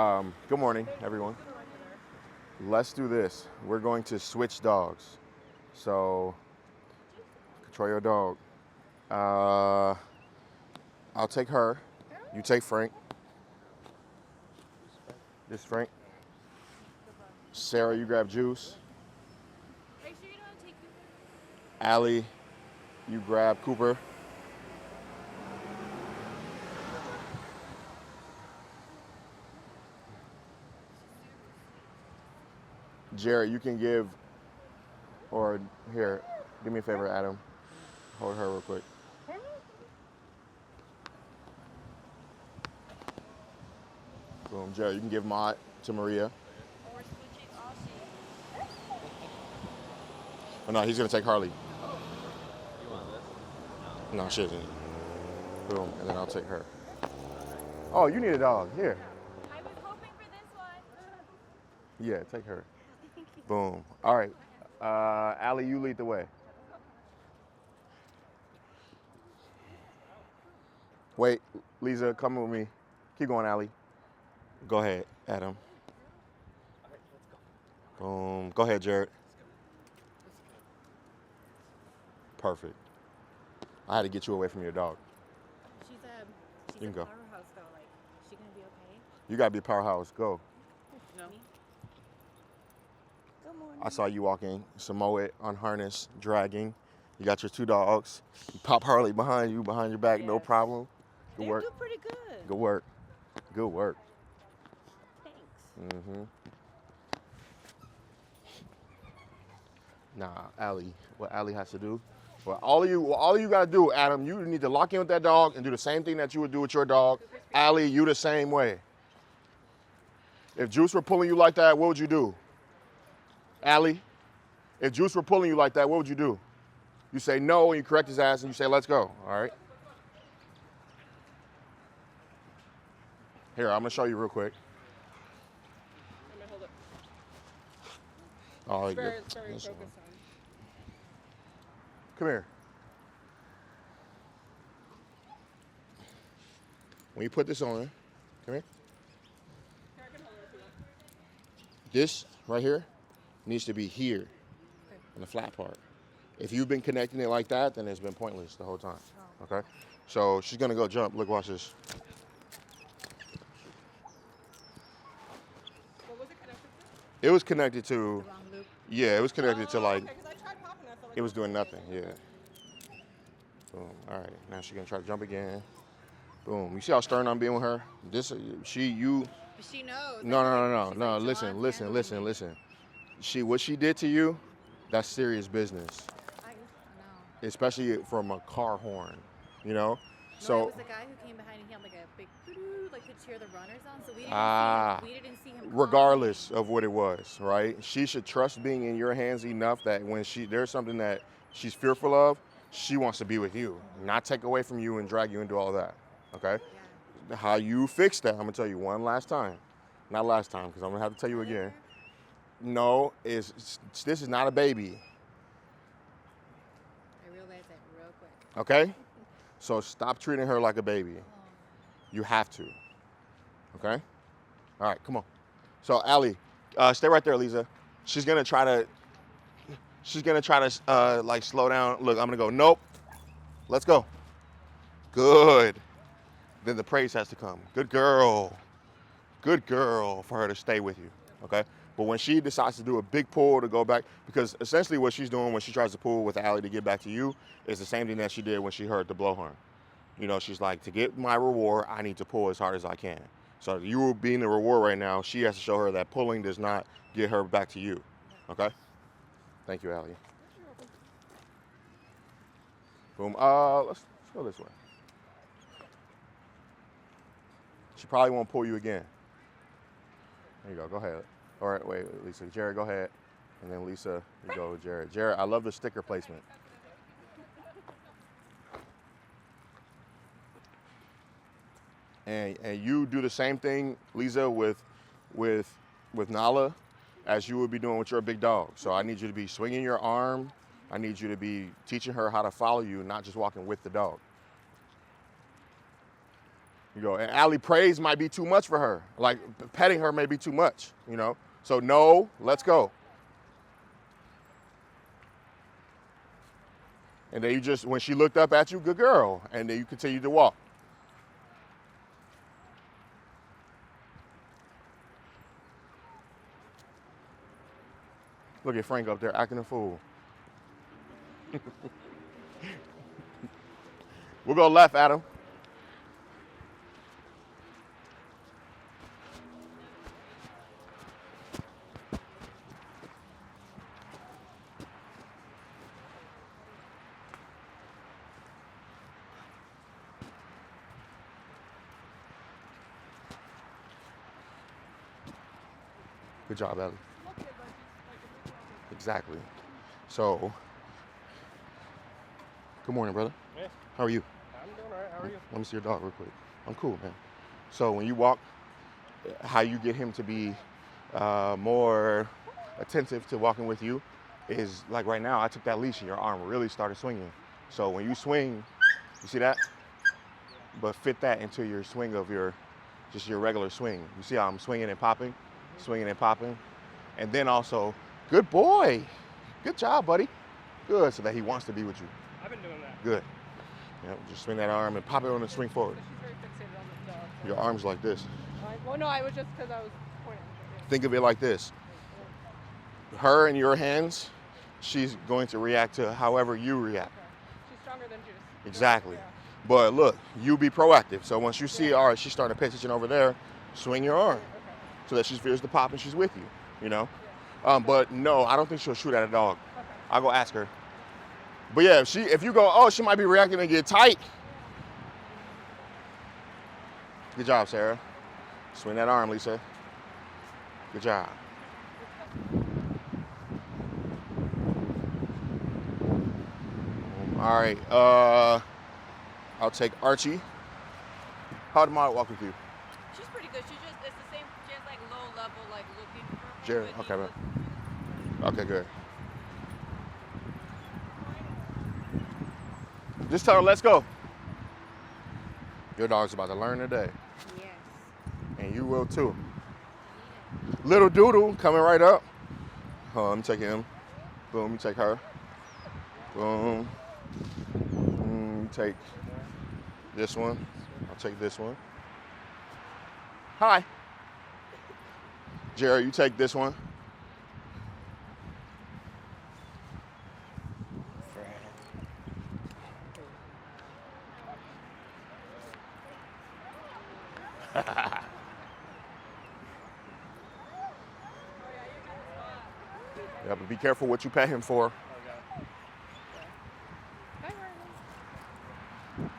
Good morning, everyone. Let's do this. We're going to switch dogs. So, control your dog. I'll take her. You take Frank. This Frank. Sarah, you grab Juice. Are you sure you don't want to take Cooper? Allie, you grab Cooper. Jared, you can give, or here, do me a favor, Adam. Hold her real quick. Boom, Jared, you can give Mott to Maria. Or we're switching all shades. Oh no, he's gonna take Harley. You want this? No, she isn't. Boom, and then I'll take her. Oh, you need a dog. Here. I was hoping for this one. Yeah, take her. Boom. All right. Allie, you lead the way. Wait, Lisa, come with me. Keep going, Allie. Go ahead, Adam. All right, let's go. Boom. Go ahead, Jared. Perfect. I had to get you away from your dog. She's You can a go. powerhouse though. Like, is she gonna be okay? You gotta be a powerhouse. Go. No. Good morning. I saw you walking Samoa unharnessed, dragging. You got your two dogs. You pop Harley behind you, behind your back, no Yes. problem. Good They work. do pretty good. Good work. Good work. Thanks. Mm-hmm. Nah, Allie. What Allie has to do? Well, all of you gotta do, Adam, you need to lock in with that dog and do the same thing that you would do with your dog. Allie, you the same way. If Juice were pulling you like that, what would you do? Allie, if Juice were pulling you like that, what would you do? You say no and you correct his ass and you say, let's go, all right? Here, I'm gonna show you real quick. I'm gonna hold it. Oh, It's very, yeah. it's very This focused one. on. Come here. When you put this on, come here. Here, I can hold it if you want. This right here needs to be here in the flat part. If you've been connecting it like that, then it's been pointless the whole time. Okay? So she's gonna go jump. Look, watch this. What was it connected to? It was connected to, The wrong loop. yeah, it was connected to like, Okay, because I tried popping it. I felt like it was doing nothing, yeah. Boom, all right, now she's gonna try to jump again. Boom, you see how stern I'm being with her? This, But she knows. no, She's like, listen, "John's handling me." listen. What she did to you, that's serious business. I know. Especially from a car horn, you know? No, So, it was the guy who came behind and he had like a big doo-doo, like to cheer the runners on. So we didn't see him. regardless of what it was, right? She should trust being in your hands enough that when there's something that she's fearful of, she wants to be with you, not take away from you and drag you into all that, okay? Yeah. How you fix that, I'm gonna tell you one last time. Not last time, because I'm gonna have to tell you again. No, this is not a baby, I realized that real quick. okay? So stop treating her like a baby. You have to, okay? All right, come on. So Allie, stay right there, Lisa. She's gonna try to like slow down. Look, I'm gonna go, nope. Let's go. Good. Then the praise has to come. Good girl. Good girl for her to stay with you, okay? But when she decides to do a big pull to go back, because essentially what she's doing when she tries to pull with Allie to get back to you is the same thing that she did when she heard the blowhorn. You know, she's like, to get my reward, I need to pull as hard as I can. So you being the reward right now, she has to show her that pulling does not get her back to you, okay? Thank you, Allie. Boom. Let's go this way. She probably won't pull you again. There you go. Go ahead. All right, wait, Lisa. Jared, go ahead. And then Lisa, you go with Jared. Jared, I love the sticker placement. And you do the same thing, Lisa, with Nala, as you would be doing with your big dog. So I need you to be swinging your arm. I need you to be teaching her how to follow you, not just walking with the dog. You know, and Allie praise might be too much for her. Like petting her may be too much, you know. So no, let's go. And then you just, when she looked up at you, good girl. And then you continue to walk. Look at Frank up there acting a fool. We'll go left, Adam. Good job, Ellie. Exactly. So, good morning, brother. Hey. How are you? I'm doing all right. How are you? Let me see your dog real quick. I'm cool, man. So when you walk, how you get him to be more attentive to walking with you is like right now, I took that leash and your arm really started swinging. So when you swing, you see that? But fit that into your swing of just your regular swing. You see how I'm swinging and popping? Swinging and popping. And then also, good boy. Good job, buddy. Good, so that he wants to be with you. I've been doing that. Good. Yep, just swing that arm and pop it on the swing forward. She's very fixated on the dog. Your arm's like this. Well, no, I was just because I was pointing. Think of it like this. Her in your hands, she's going to react to however you react. Okay. She's stronger than Juice. Exactly. Yeah. But look, you be proactive. So once you see, all right, she's starting to pay attention over there, swing your arm Okay. so that she feels the pop and she's with you, you know? But no, I don't think she'll shoot at a dog. Okay. I'll go ask her. But yeah, if you go, oh, she might be reacting and get tight. Good job, Sarah. Swing that arm, Lisa. Good job. All right, I'll take Archie. How did Maya walk with you? She's pretty good. It's the same. She has like low level, like looking for me. Jerry, but okay, he man. was- Okay, good. Just tell her, let's go. Your dog's about to learn today. Yes. And you will too. Little Doodle coming right up. Let me take him. Boom, you take her. Boom. You take this one. I'll take this one. Hi. Jerry, you take this one. Yeah, but be careful what you pay him for. Hi, Marlon.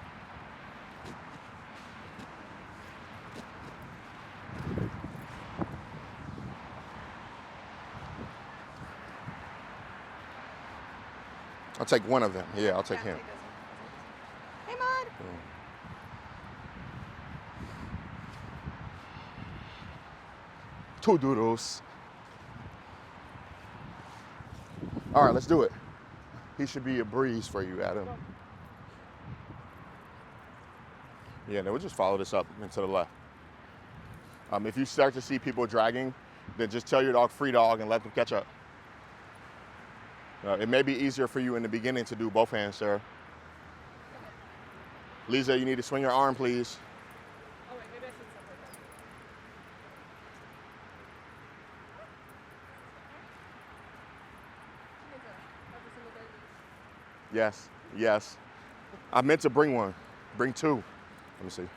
I'll take one of them. Yeah, I'll take him. Take this one. Hey, Maud. Two doodles. All right, let's do it. He should be a breeze for you, Adam. Yeah, then we'll just follow this up and to the left. If you start to see people dragging, then just tell your dog free dog and let them catch up. It may be easier for you in the beginning to do both hands, Sarah. Lisa, you need to swing your arm, please. Oh, wait, maybe I should separate them. Every single day. Yes, yes. I meant to bring one. Bring two. Let me see.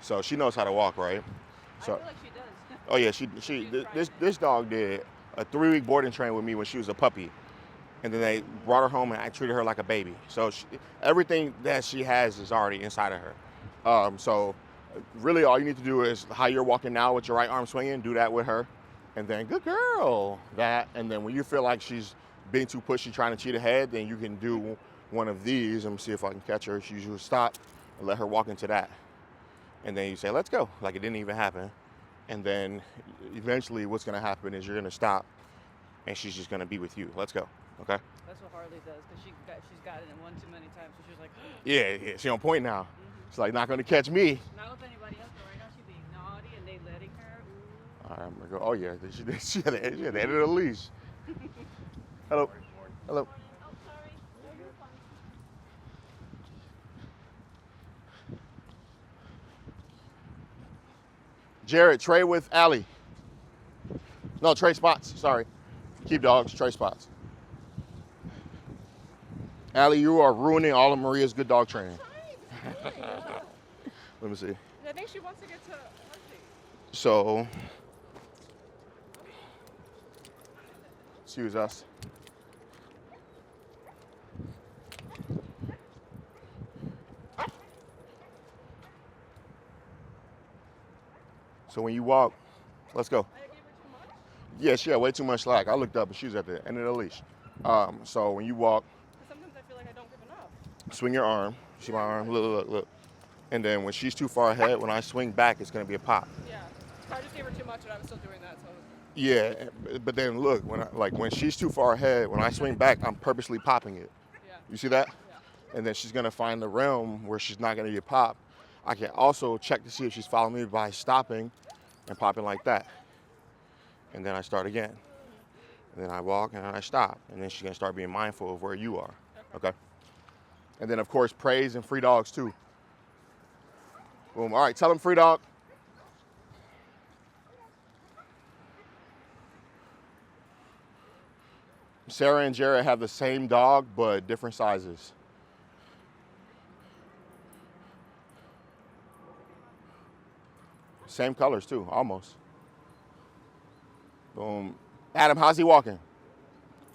So she knows how to walk, right? I So, feel like she does. oh yeah, this dog did a 3-week boarding train with me when she was a puppy, and then they brought her home and I treated her like a baby. So everything that she has is already inside of her. So really, all you need to do is how you're walking now with your right arm swinging, do that with her, and then good girl, that. And then when you feel like she's being too pushy, trying to cheat ahead, then you can do one of these. Let me see if I can catch her. She usually stop and let her walk into that, and then you say, "Let's go," like it didn't even happen. And then eventually what's going to happen is you're going to stop and she's just going to be with you. Let's go. Okay? That's what Harley does because she's gotten it one too many times. So she's like, Yeah, she's on point now. She's like, not going to catch me. not with anybody All right, I'm gonna go. Oh yeah, she had the end of the leash. Hello. Hello. Jared, trade with Allie. No, trade spots. Sorry. Keep dogs, trade spots. Allie, you are ruining all of Maria's good dog training. Let me see. I think she wants to get to Huntley. So, excuse us. So when you walk, let's go. I gave her too much? Yeah, she had way too much slack. I looked up and she's at the end of the leash. So when you walk, Sometimes I feel like I don't give enough. swing your arm. See my arm? Look. And then when she's too far ahead, when I swing back, it's gonna be a pop. Yeah. So I just gave her too much and I was still doing that. So. Yeah, but then look, when she's too far ahead, when I swing back, I'm purposely popping it. Yeah. You see that? Yeah. And then she's gonna find the realm where she's not gonna get popped. I can also check to see if she's following me by stopping and popping like that. And then I start again. And then I walk and I stop. And then she's gonna start being mindful of where you are. Okay? And then of course, praise and free dogs too. Boom. All right, tell them free dog. Sarah and Jared have the same dog, but different sizes. Same colors too, almost. Boom. Adam, how's he walking?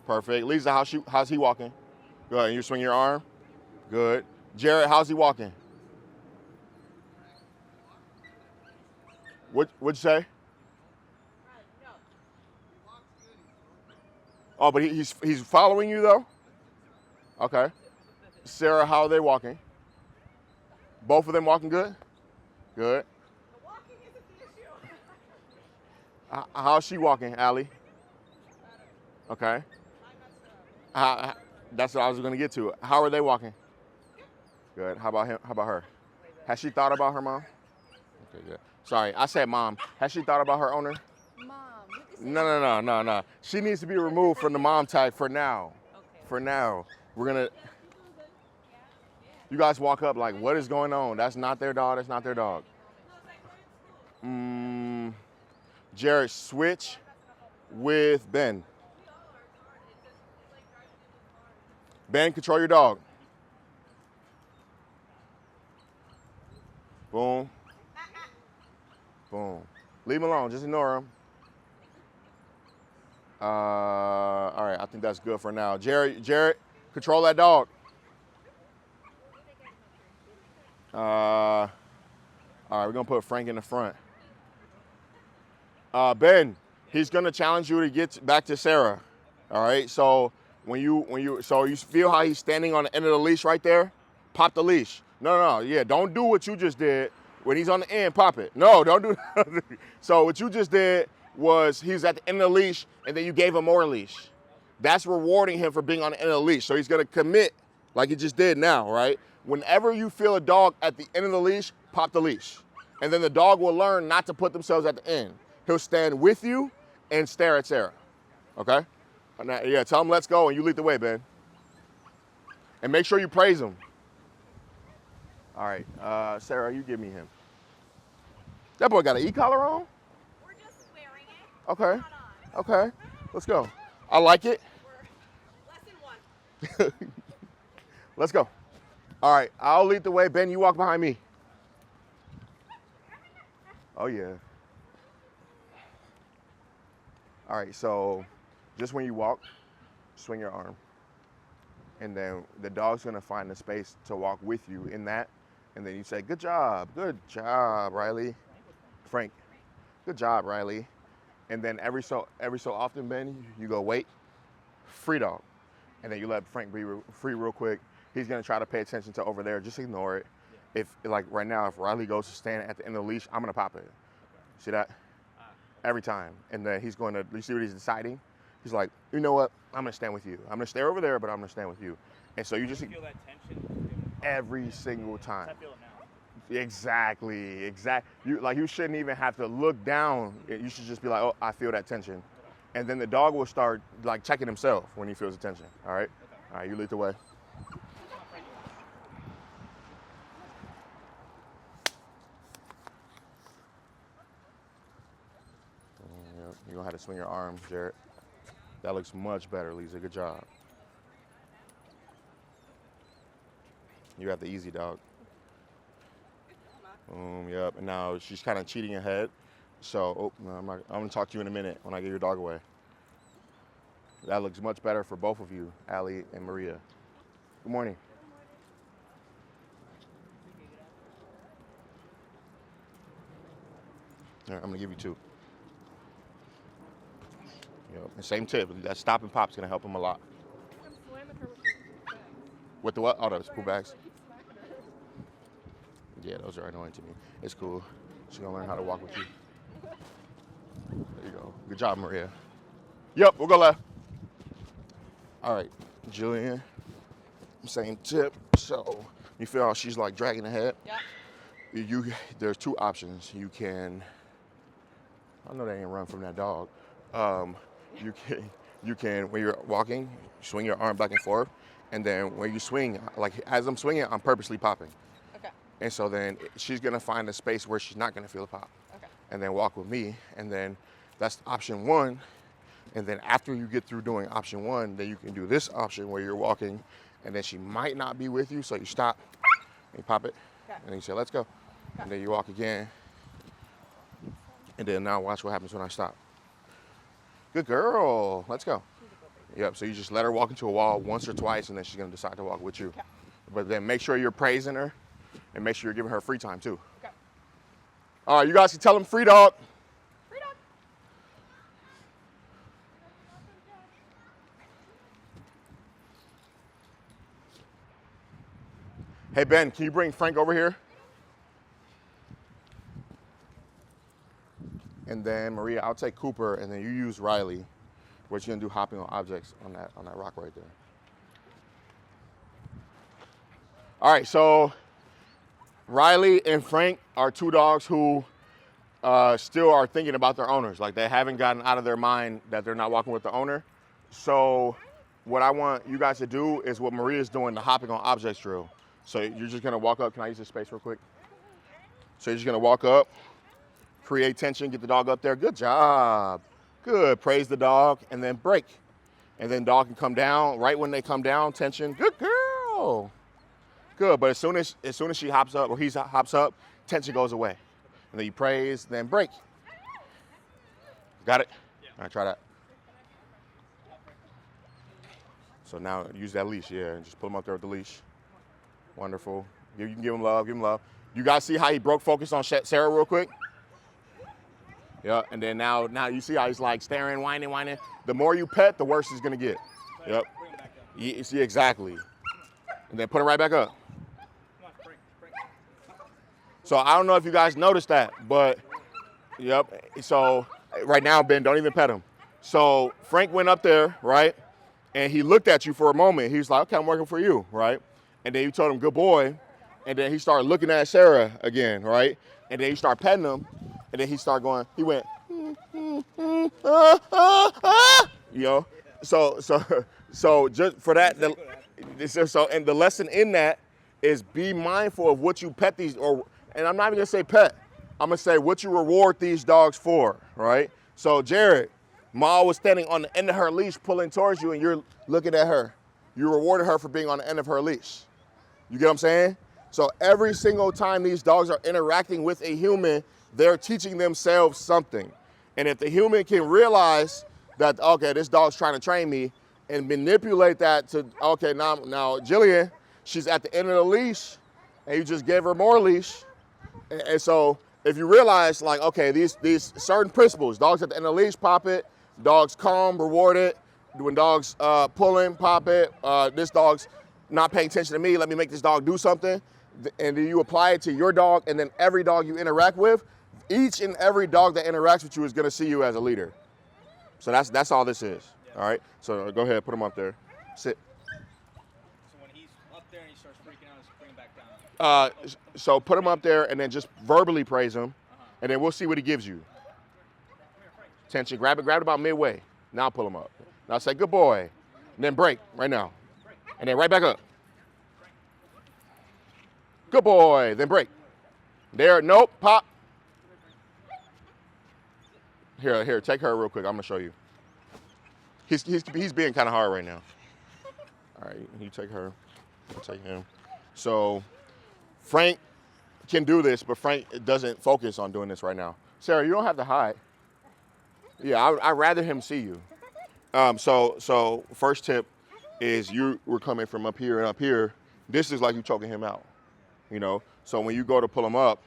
Perfect. Lisa, how's he walking? Good. And you swing your arm? Good. Jared, how's he walking? What'd you say? Oh, but he's following you though? Okay. Sarah, how are they walking? Both of them walking good? Good. The walking isn't the issue. How's she walking, Allie? Okay. That's what I was gonna get to. How are they walking? Good. How about him? How about her? Has she thought about her mom? Okay, good. Sorry, I said mom. Has she thought about her owner? Mom. No. She needs to be removed from the mom tag for now. Okay. For now. We're gonna. You guys walk up like, what is going on? That's not their dog. That's not their dog. Jared, switch with Ben. Ben, control your dog. Boom. Boom. Leave him alone. Just ignore him. All right, I think that's good for now. Jared, control that dog. All right, we're gonna put Frank in the front. Ben, he's gonna challenge you to get back to Sarah. All right, so when you feel how he's standing on the end of the leash right there, pop the leash. No, yeah, don't do what you just did. When he's on the end, pop it. No, don't do that. So what you just did was he's at the end of the leash and then you gave him more leash. That's rewarding him for being on the end of the leash. So he's gonna commit like he just did now, right? Whenever you feel a dog at the end of the leash, pop the leash. And then the dog will learn not to put themselves at the end. He'll stand with you and stare at Sarah, okay? Now, yeah, tell him let's go and you lead the way, Ben. And make sure you praise him. All right, Sarah, you give me him. That boy got an e-collar on? We're just wearing it. Okay, Not on. okay, let's go. I like it. Lesson 1. Let's go. All right, I'll lead the way. Ben, you walk behind me. Oh, yeah. All right, so just when you walk, swing your arm. And then the dog's gonna find the space to walk with you in that. And then you say, good job, Riley. Frank, good job, Riley. And then every so often, Ben, you go, wait, free dog. And then you let Frank be free real quick. He's gonna try to pay attention to over there, just ignore it. If, like right now, if Riley goes to stand at the end of the leash, I'm gonna pop it. See that? Every time. And then he's going to, you see what he's deciding? He's like, you know what? I'm gonna stand with you. I'm gonna stay over there, but I'm gonna stand with you. And so you just feel that tension every single time. I feel it now. Exactly. You shouldn't even have to look down. You should just be like, oh, I feel that tension. And then the dog will start like checking himself when he feels the tension. All right? All right, you lead the way. Yep. You know how to swing your arms, Jared. That looks much better, Lisa. Good job. You got the easy dog. Yep. And now she's kind of cheating ahead. So, no, I'm going to talk to you in a minute when I get your dog away. That looks much better for both of you, Allie and Maria. Good morning. All right, I'm going to give you 2. Yep. And same tip. That stop and pop's going to help him a lot. I'm slamming her with the bags. With the what? Oh, those pool bags. Yeah, those are annoying to me. It's cool. She's going to learn how to walk with you. There you go. Good job, Maria. Yep, we'll go left. All right, Jillian, same tip. So you feel how she's like dragging ahead? Yeah. There's 2 options. You can, I know they ain't run from that dog. You can, when you're walking, swing your arm back and forth. And then when you swing, like as I'm swinging, I'm purposely popping. Okay. And so then she's gonna find a space where she's not gonna feel the pop. Okay. And then walk with me. And then that's option 1. And then after you get through doing option 1, then you can do this option where you're walking and then she might not be with you. So you stop and you pop it. Okay. And then you say, let's go. Okay. And then you walk again. And then now watch what happens when I stop. Good girl. Let's go. Yep. So you just let her walk into a wall once or twice and then she's going to decide to walk with you. Okay. But then make sure you're praising her and make sure you're giving her free time too. Okay. All right. You guys can tell them free dog. Free dog. Hey, Ben, can you bring Frank over here? And then Maria, I'll take Cooper, and then you use Riley, what you're gonna do hopping on objects on that rock right there. All right, so Riley and Frank are 2 dogs who still are thinking about their owners. Like they haven't gotten out of their mind that they're not walking with the owner. So what I want you guys to do is what Maria's doing, the hopping on objects drill. So you're just gonna walk up. Can I use this space real quick? So you're just gonna walk up, create tension, get the dog up there. Good job. Good. Praise the dog and then break. And then dog can come down. Right when they come down, tension. Good girl. Good. But as soon as she hops up or he hops up, tension goes away. And then you praise, then break. Got it? Yeah. All right, try that. So now use that leash, yeah, and just pull him up there with the leash. Wonderful. You can give him love, give him love. You guys see how he broke focus on Sarah real quick? Yeah, and then now you see how he's like staring, whining. The more you pet, the worse he's gonna get. Yep. Bring him back up. You see exactly. And then put him right back up. Come on, bring. So I don't know if you guys noticed that, but yep. So right now, Ben, don't even pet him. So Frank went up there, right? And he looked at you for a moment. He was like, okay, I'm working for you, right? And then you told him, good boy. And then he started looking at Sarah again, right? And then you start petting him. And then he started going, he went, you know? So just for that, and the lesson in that is be mindful of what you pet these, and I'm not even gonna say pet, I'm gonna say what you reward these dogs for, right? So Jared, Ma was standing on the end of her leash pulling towards you and you're looking at her. You rewarded her for being on the end of her leash. You get what I'm saying? So every single time these dogs are interacting with a human, they're teaching themselves something. And if the human can realize that, okay, this dog's trying to train me and manipulate that to, okay, now Jillian, she's at the end of the leash and you just gave her more leash. And so if you realize like, okay, these certain principles, dogs at the end of the leash, pop it, dogs calm, reward it. When dogs pulling, pop it. This dog's not paying attention to me, let me make this dog do something. And then you apply it to your dog and then every dog you interact with, each and every dog that interacts with you is gonna see you as a leader. So that's all this is, all right? So go ahead, put him up there, sit. So when he's up there and he starts freaking out, just bring him back down. So put him up there and then just verbally praise him, and then we'll see what he gives you. Tension, grab it about midway. Now pull him up. Now say, good boy. And then break right now. And then right back up. Good boy. Then break. There, nope, pop. Here, take her real quick. I'm gonna show you. He's being kind of hard right now. All right, you take her, I'll take him. So Frank can do this, but Frank doesn't focus on doing this right now. Sarah, you don't have to hide. Yeah, I'd rather him see you. So first tip is you were coming from up here and up here. This is like you choking him out, you know? So when you go to pull him up,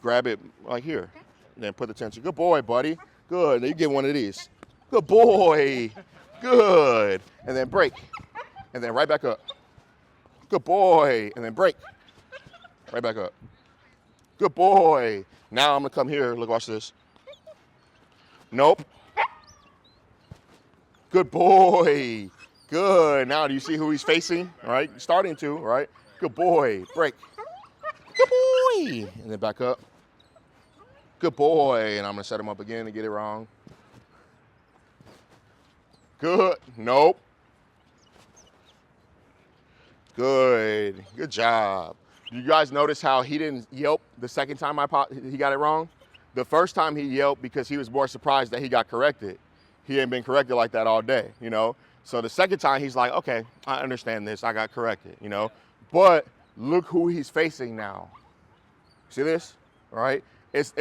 grab it like here. Then put the tension. Good boy, buddy. Good. Then you get one of these. Good boy. Good. And then break. And then right back up. Good boy. And then break. Right back up. Good boy. Now I'm going to come here. Look, watch this. Nope. Good boy. Good. Now do you see who he's facing? All right. Starting to, right? Good boy. Break. Good boy. And then back up. Good boy. And I'm going to set him up again and get it wrong. Good. Nope. Good. Good job. You guys notice how he didn't yelp the second time he got it wrong? The first time he yelped because he was more surprised that he got corrected. He ain't been corrected like that all day, you know? So the second time he's like, okay, I understand this. I got corrected, you know? But look who he's facing now. See this? All right? He's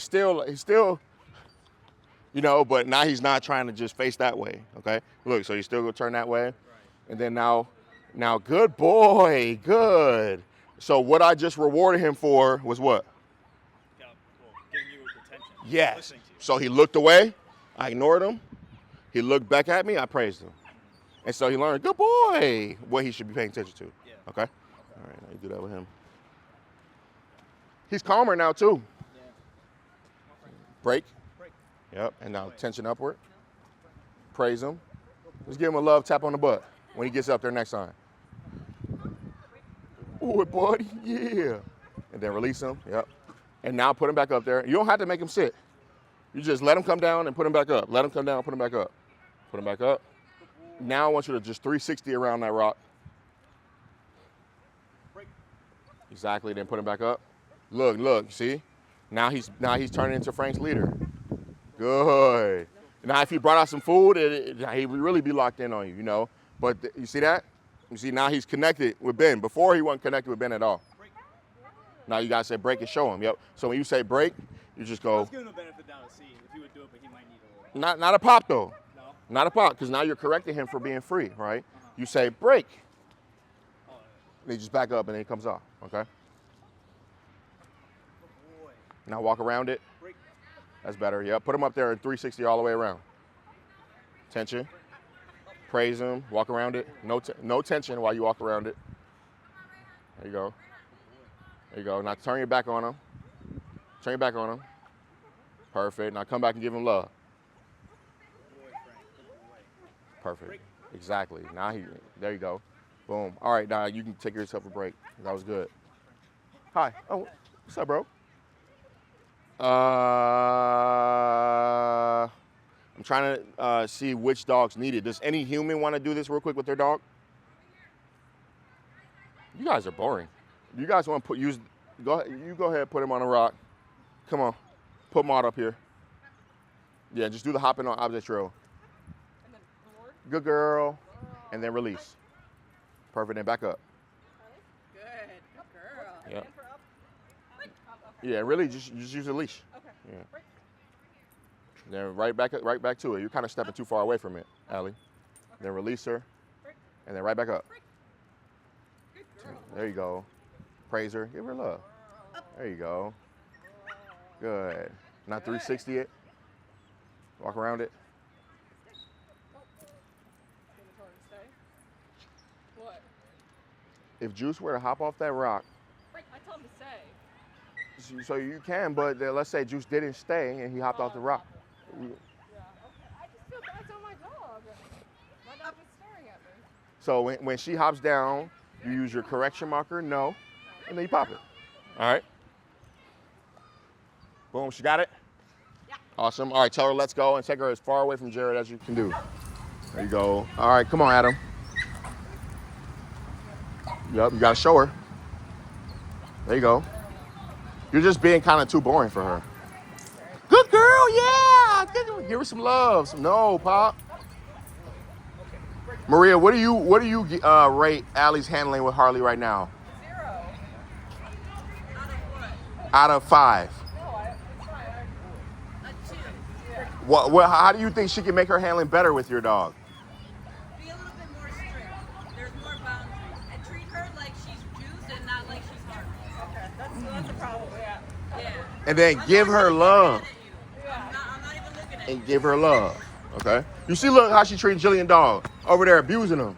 still, you know, but now he's not trying to just face that way, okay? Look, so he's still gonna turn that way. And then now, good boy, good. So what I just rewarded him for was what? Giving you attention. Yes. So he looked away, I ignored him. He looked back at me, I praised him. And so he learned, good boy, what he should be paying attention to, okay? All right, now you do that with him. He's calmer now too. Break. Yep, and now tension upward. Praise him. Just give him a love tap on the butt when he gets up there next time. Boy, buddy, yeah. And then release him, yep. And now put him back up there. You don't have to make him sit. You just let him come down and put him back up. Let him come down, put him back up. Put him back up. Now I want you to just 360 around that rock. Exactly, then put him back up. Look, see? Now he's turning into Frank's leader. Good. Now if he brought out some food, he would really be locked in on you, you know? But you see that? You see now he's connected with Ben. Before he wasn't connected with Ben at all. Now you gotta say break and show him, yep. So when you say break, you just go. Let's give him a benefit down to see if he would do it, but he might need a little. Not a pop though. No? Not a pop, because now you're correcting him for being free, right? You say break. Then you just back up and then he comes off, okay? Now walk around it. That's better, yep. Put him up there in 360 all the way around. Tension. Praise him, walk around it. No tension while you walk around it. There you go. There you go. Now turn your back on him. Turn your back on him. Perfect. Now come back and give him love. Perfect. Exactly. Now there you go. Boom. All right, now you can take yourself a break. That was good. Hi. Oh, what's up, bro? I'm trying to see which dogs need it. Does any human want to do this real quick with their dog? You guys are boring. You guys want to go ahead, put him on a rock. Come on, put Maud up here. Yeah, just do the hopping on object trail. And then forward. Good girl. And then release. Perfect, then back up. Good. Good girl. Yep. And for up. Up. Yeah, really, just use a leash. Okay. Yeah. Then right back to it. You're kind of stepping too far away from it, Allie. Then release her, and then right back up. Good girl. There you go. Praise her. Give her love. There you go. Good. Now 360 it. Walk around it. Gonna tell her to stay. What? If Juice were to hop off that rock, I tell him to stay. so you can, but let's say Juice didn't stay and he hopped off the rock. Yeah. Okay. I just feel bad on my dog. My dog is staring at me. So when she hops down, you use your correction marker, no. and then you pop it. All right. Boom, she got it? Yeah. Awesome. All right, tell her let's go and take her as far away from Jared as you can do. There you go. All right, come on, Adam. Yep, you gotta show her. There you go. You're just being kind of too boring for her. Good girl, yeah. Give her some love. No, Pop. Maria, what do you rate Allie's handling with Harley right now? 0. Out of what? Out of 5. A 2. What? How do you think she can make her handling better with your dog? Be a little bit more strict. There's more boundaries. And treat her like she's juiced and not like she's hard. Okay, that's the problem. Yeah. Yeah. And then give her love. I'm not even looking at you. And give her love. Okay? You see, look how she treating Jillian dog over there abusing him.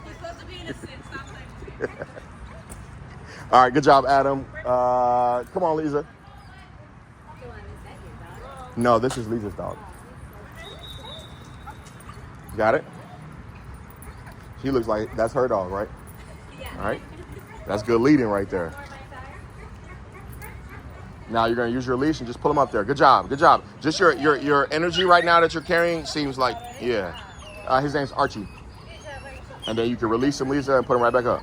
He's supposed to be innocent. Stop playing with me. All right, good job, Adam. Come on, Lisa. No, this is Lisa's dog. Got it? She looks like that's her dog, right? Yeah. All right. That's good leading right there. Now you're gonna use your leash and just pull him up there. Good job, good job. Just your energy right now that you're carrying seems like, yeah. His name's Archie. And then you can release him, Lisa, and put him right back up.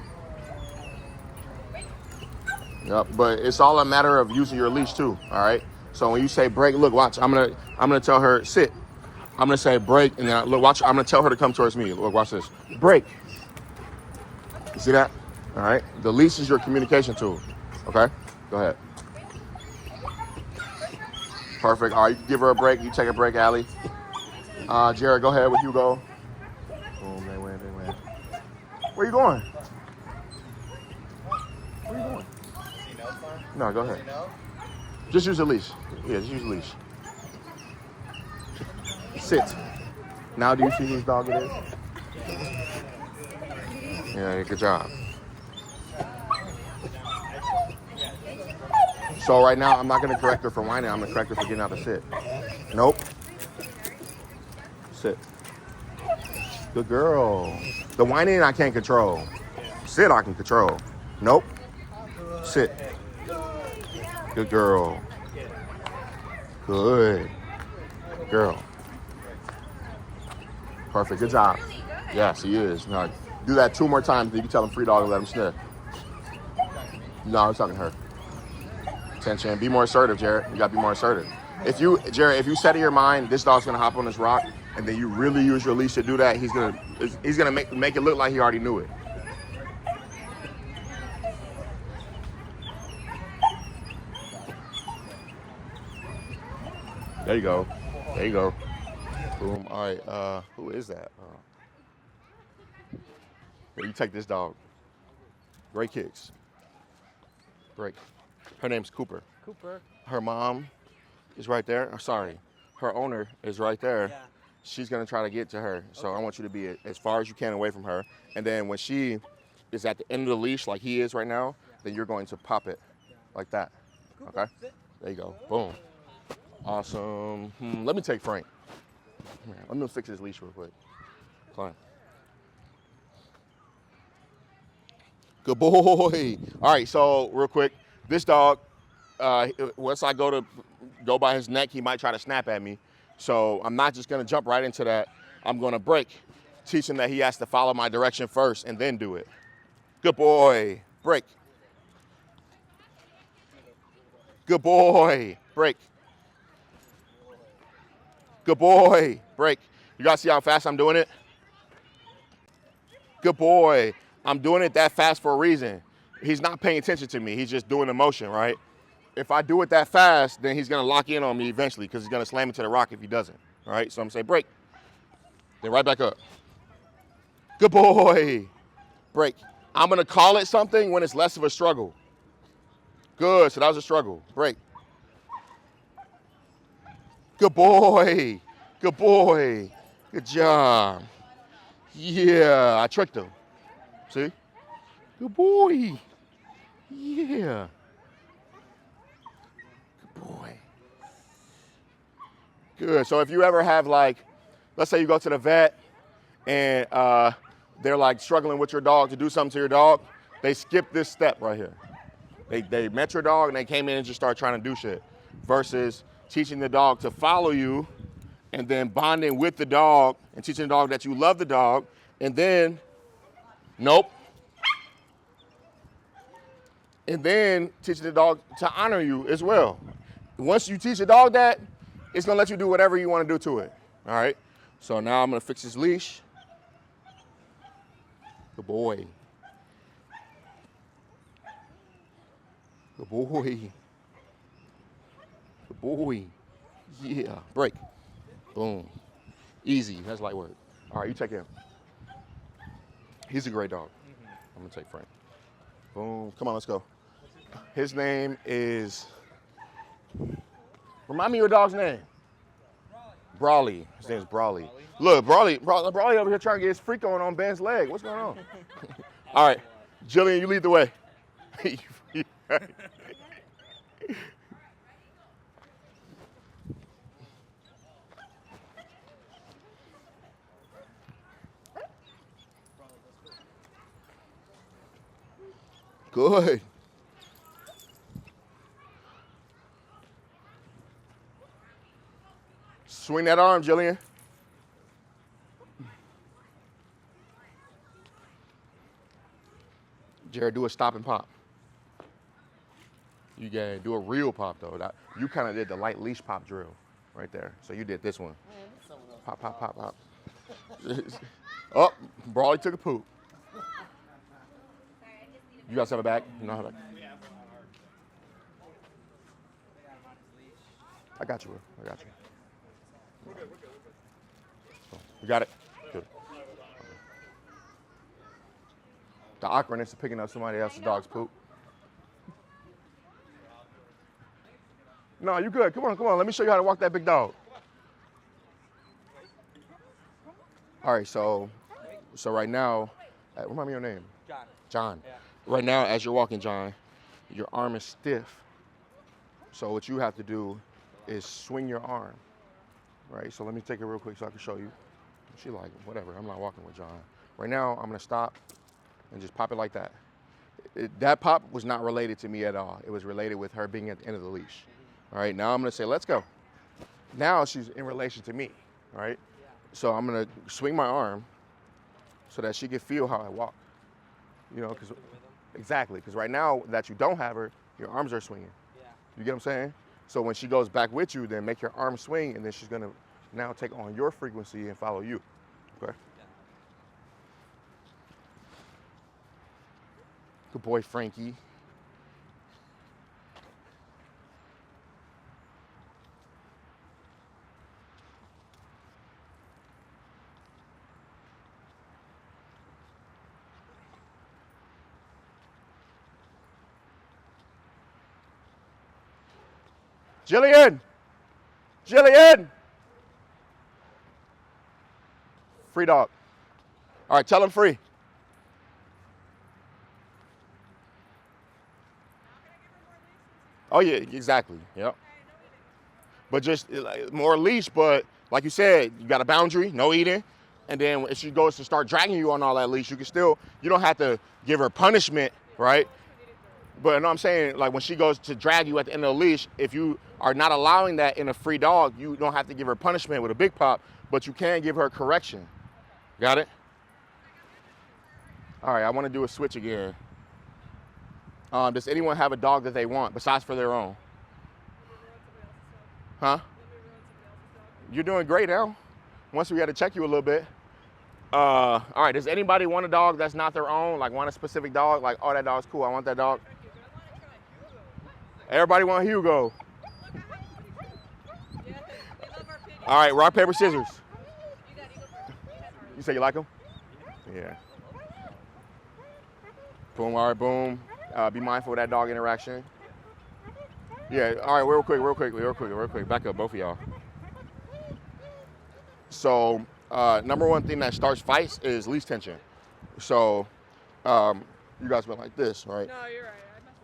Yep, but it's all a matter of using your leash too, all right? So when you say break, look, watch, I'm gonna tell her sit. I'm gonna say break, and then look, watch, I'm gonna tell her to come towards me. Look, watch this. Break. You see that? All right. The leash is your communication tool. Okay? Go ahead. Perfect. All right, you can give her a break. You take a break, Allie. Jared, go ahead with Hugo. Boom, they win. Where you going? Where you going? No, go ahead. Just use the leash. Yeah, just use the leash. Sit. Now do you see whose dog it is? Yeah, good job. So right now, I'm not going to correct her for whining. I'm going to correct her for getting out to sit. Nope. Sit. Good girl. The whining I can't control. Sit I can control. Nope. Sit. Good girl. Good girl. Perfect. Good job. Yes, he is. Now, do that 2 more times. You can tell him free dog and let him sniff. No, I'm talking to her. Attention. Be more assertive, Jared. You gotta be more assertive. Jared, if you set in your mind this dog's gonna hop on this rock, and then you really use your leash to do that, he's gonna make it look like he already knew it. There you go. There you go. Boom. All right. Who is that? Here, you take this dog. Great kicks. Break. Her name's Cooper. Cooper. Her mom is right there. Sorry. Her owner is right there. Yeah. She's going to try to get to her. So I want you to be as far as you can away from her. And then when she is at the end of the leash, like he is right now, then you're going to pop it like that. Okay? There you go. Boom. Awesome. Let me take Frank. Here, let me fix his leash real quick. Climb. Good boy. All right, so real quick, this dog, once I go by his neck, he might try to snap at me. So I'm not just gonna jump right into that. I'm gonna break, teach him that he has to follow my direction first and then do it. Good boy. Break. Good boy. Break. Good boy. Break. You guys see how fast I'm doing it? Good boy. I'm doing it that fast for a reason. He's not paying attention to me. He's just doing the motion, right? If I do it that fast, then he's going to lock in on me eventually because he's going to slam into the rock if he doesn't, all right? So I'm going to say break. Then right back up. Good boy. Break. I'm going to call it something when it's less of a struggle. Good. So that was a struggle. Break. Good boy. Good boy. Good job. Yeah, I tricked him. See? Good boy. Yeah. Good boy. Good. So if you ever have like, let's say you go to the vet and they're like struggling with your dog to do something to your dog, They skipped this step right here. They met your dog and they came in and just started trying to do shit. Versus teaching the dog to follow you and then bonding with the dog and teaching the dog that you love the dog and then, nope. And then teaching the dog to honor you as well. Once you teach a dog that, it's gonna let you do whatever you wanna do to it, all right? So now I'm gonna fix his leash. Good boy. Good boy. Good boy. Yeah, break. Boom. Easy, that's light work. All right, you take him. He's a great dog. I'm gonna take Frank. Boom, come on, let's go. His name is, remind me of your dog's name. Brawley. His name is Brawley. Look, Brawley over here trying to get his freak on Ben's leg. What's going on? All right, Jillian, you lead the way. Good. Swing that arm, Jillian. Jared, do a stop and pop. You gotta do a real pop though. You kind of did the light leash pop drill right there. So you did this one. Pop, pop, pop, pop. Oh, Brawley took a poop. You guys have a bag? You know how to. I got you, bro. I got you. You got it? Good. The awkwardness of picking up somebody else's dog's poop. No, you good. Come on, come on. Let me show you how to walk that big dog. All right, so right now, remind me your name. John. John. Yeah. Right now, as you're walking, John, your arm is stiff. So what you have to do is swing your arm, right? So let me take it real quick so I can show you. She like, whatever, I'm not walking with John. Right now, I'm gonna stop and just pop it like that. That pop was not related to me at all. It was related with her being at the end of the leash. All right, now I'm gonna say, let's go. Now she's in relation to me, all right? So I'm gonna swing my arm so that she can feel how I walk. You know, because exactly, because right now that you don't have her, your arms are swinging. Yeah. You get what I'm saying? So when she goes back with you, then make your arm swing, and then she's gonna now take on your frequency and follow you. Okay? Yeah. Good boy, Frankie. Jillian! Jillian! Free dog. All right, tell him free. Oh yeah, exactly, yep. But just more leash, but like you said, you got a boundary, no eating. And then if she goes to start dragging you on all that leash, you don't have to give her punishment, right? But you know what I'm saying, like when she goes to drag you at the end of the leash, if you are not allowing that in a free dog, you don't have to give her punishment with a big pop, but you can give her correction. Got it? All right, I want to do a switch again. Does anyone have a dog that they want besides for their own? Huh? You're doing great now. Once we got to check you a little bit. All right, does anybody want a dog that's not their own? Like want a specific dog? Like, oh, that dog's cool, I want that dog. Everybody want Hugo. All right, rock, paper, scissors. You say you like him? Yeah. Boom, all right, boom. Be mindful of that dog interaction. Yeah, all right, real quick. Back up, both of y'all. So, number one thing that starts fights is leash tension. So, you guys went like this, right? No, you're right.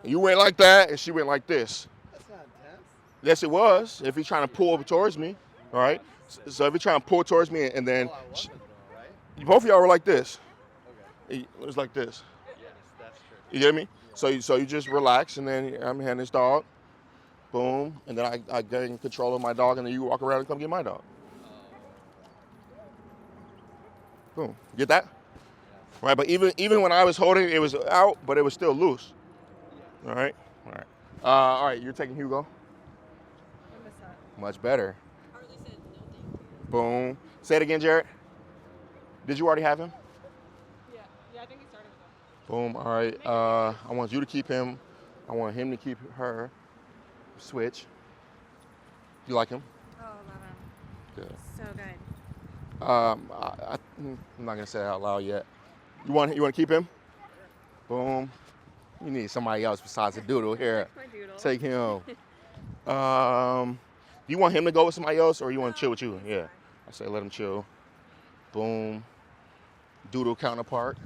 You went like that, and she went like this. That's not intense. Yes, it was. If he's trying to pull towards me, all right? So if he's trying to pull towards me, and then Well, I wasn't though, right? both of y'all were like this. Okay. It was like this. Yes, that's You get me? So you just relax, and then I'm handing this dog. Boom, and then I gain control of my dog, and then you walk around and come get my dog. Boom. Get that? Right, but even when I was holding it, it was out, but it was still loose. All right? All right, you're taking Hugo? I missed that. Much better. Harley said no thank you. Boom. Say it again, Jared. Did you already have him? Yeah, I think he started with that. Boom. All right. I want you to keep him. I want him to keep her. Switch. You like him? Oh, love him. Good. So good. I'm not gonna say it out loud yet. You want to keep him? Boom. You need somebody else besides the doodle here. My doodle. Take him. Do you want him to go with somebody else, or you want to chill with you? Yeah. I say let him chill. Boom. Doodle counterpart.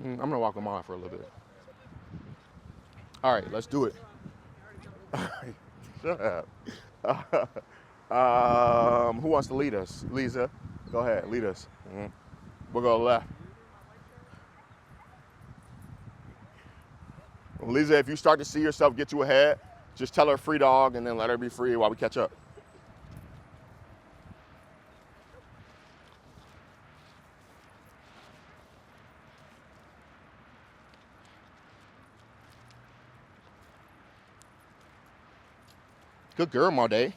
I'm gonna walk him off for a little bit. All right, let's do it. Shut up. Who wants to lead us? Lisa, go ahead, lead us. We'll go left. Lisa, if you start to see yourself get you ahead, just tell her free dog and then let her be free while we catch up. Good girl, Maude. Yep.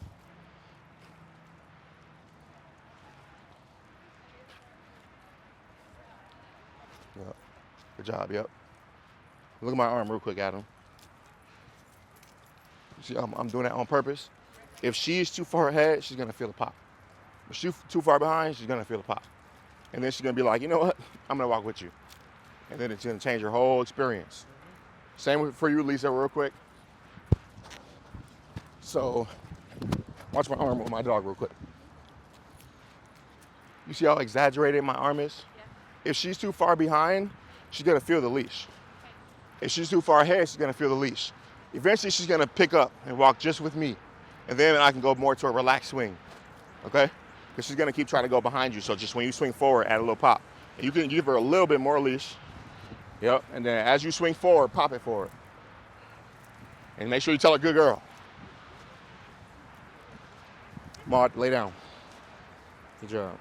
Good job, yep. Look at my arm real quick, Adam. See, I'm doing that on purpose. If she's too far ahead, she's gonna feel a pop. If she's too far behind, she's gonna feel a pop. And then she's gonna be like, you know what? I'm gonna walk with you. And then it's gonna change her whole experience. Same for you, Lisa, real quick. So, watch my arm with my dog real quick. You see how exaggerated my arm is? Yeah. If she's too far behind, she's gonna feel the leash. If she's too far ahead, she's gonna feel the leash. Eventually, she's gonna pick up and walk just with me. And then I can go more to a relaxed swing, okay? Because she's gonna keep trying to go behind you. So just when you swing forward, add a little pop. And you can give her a little bit more leash. Yep, and then as you swing forward, pop it forward. And make sure you tell her, good girl. Maud, lay down. Good job.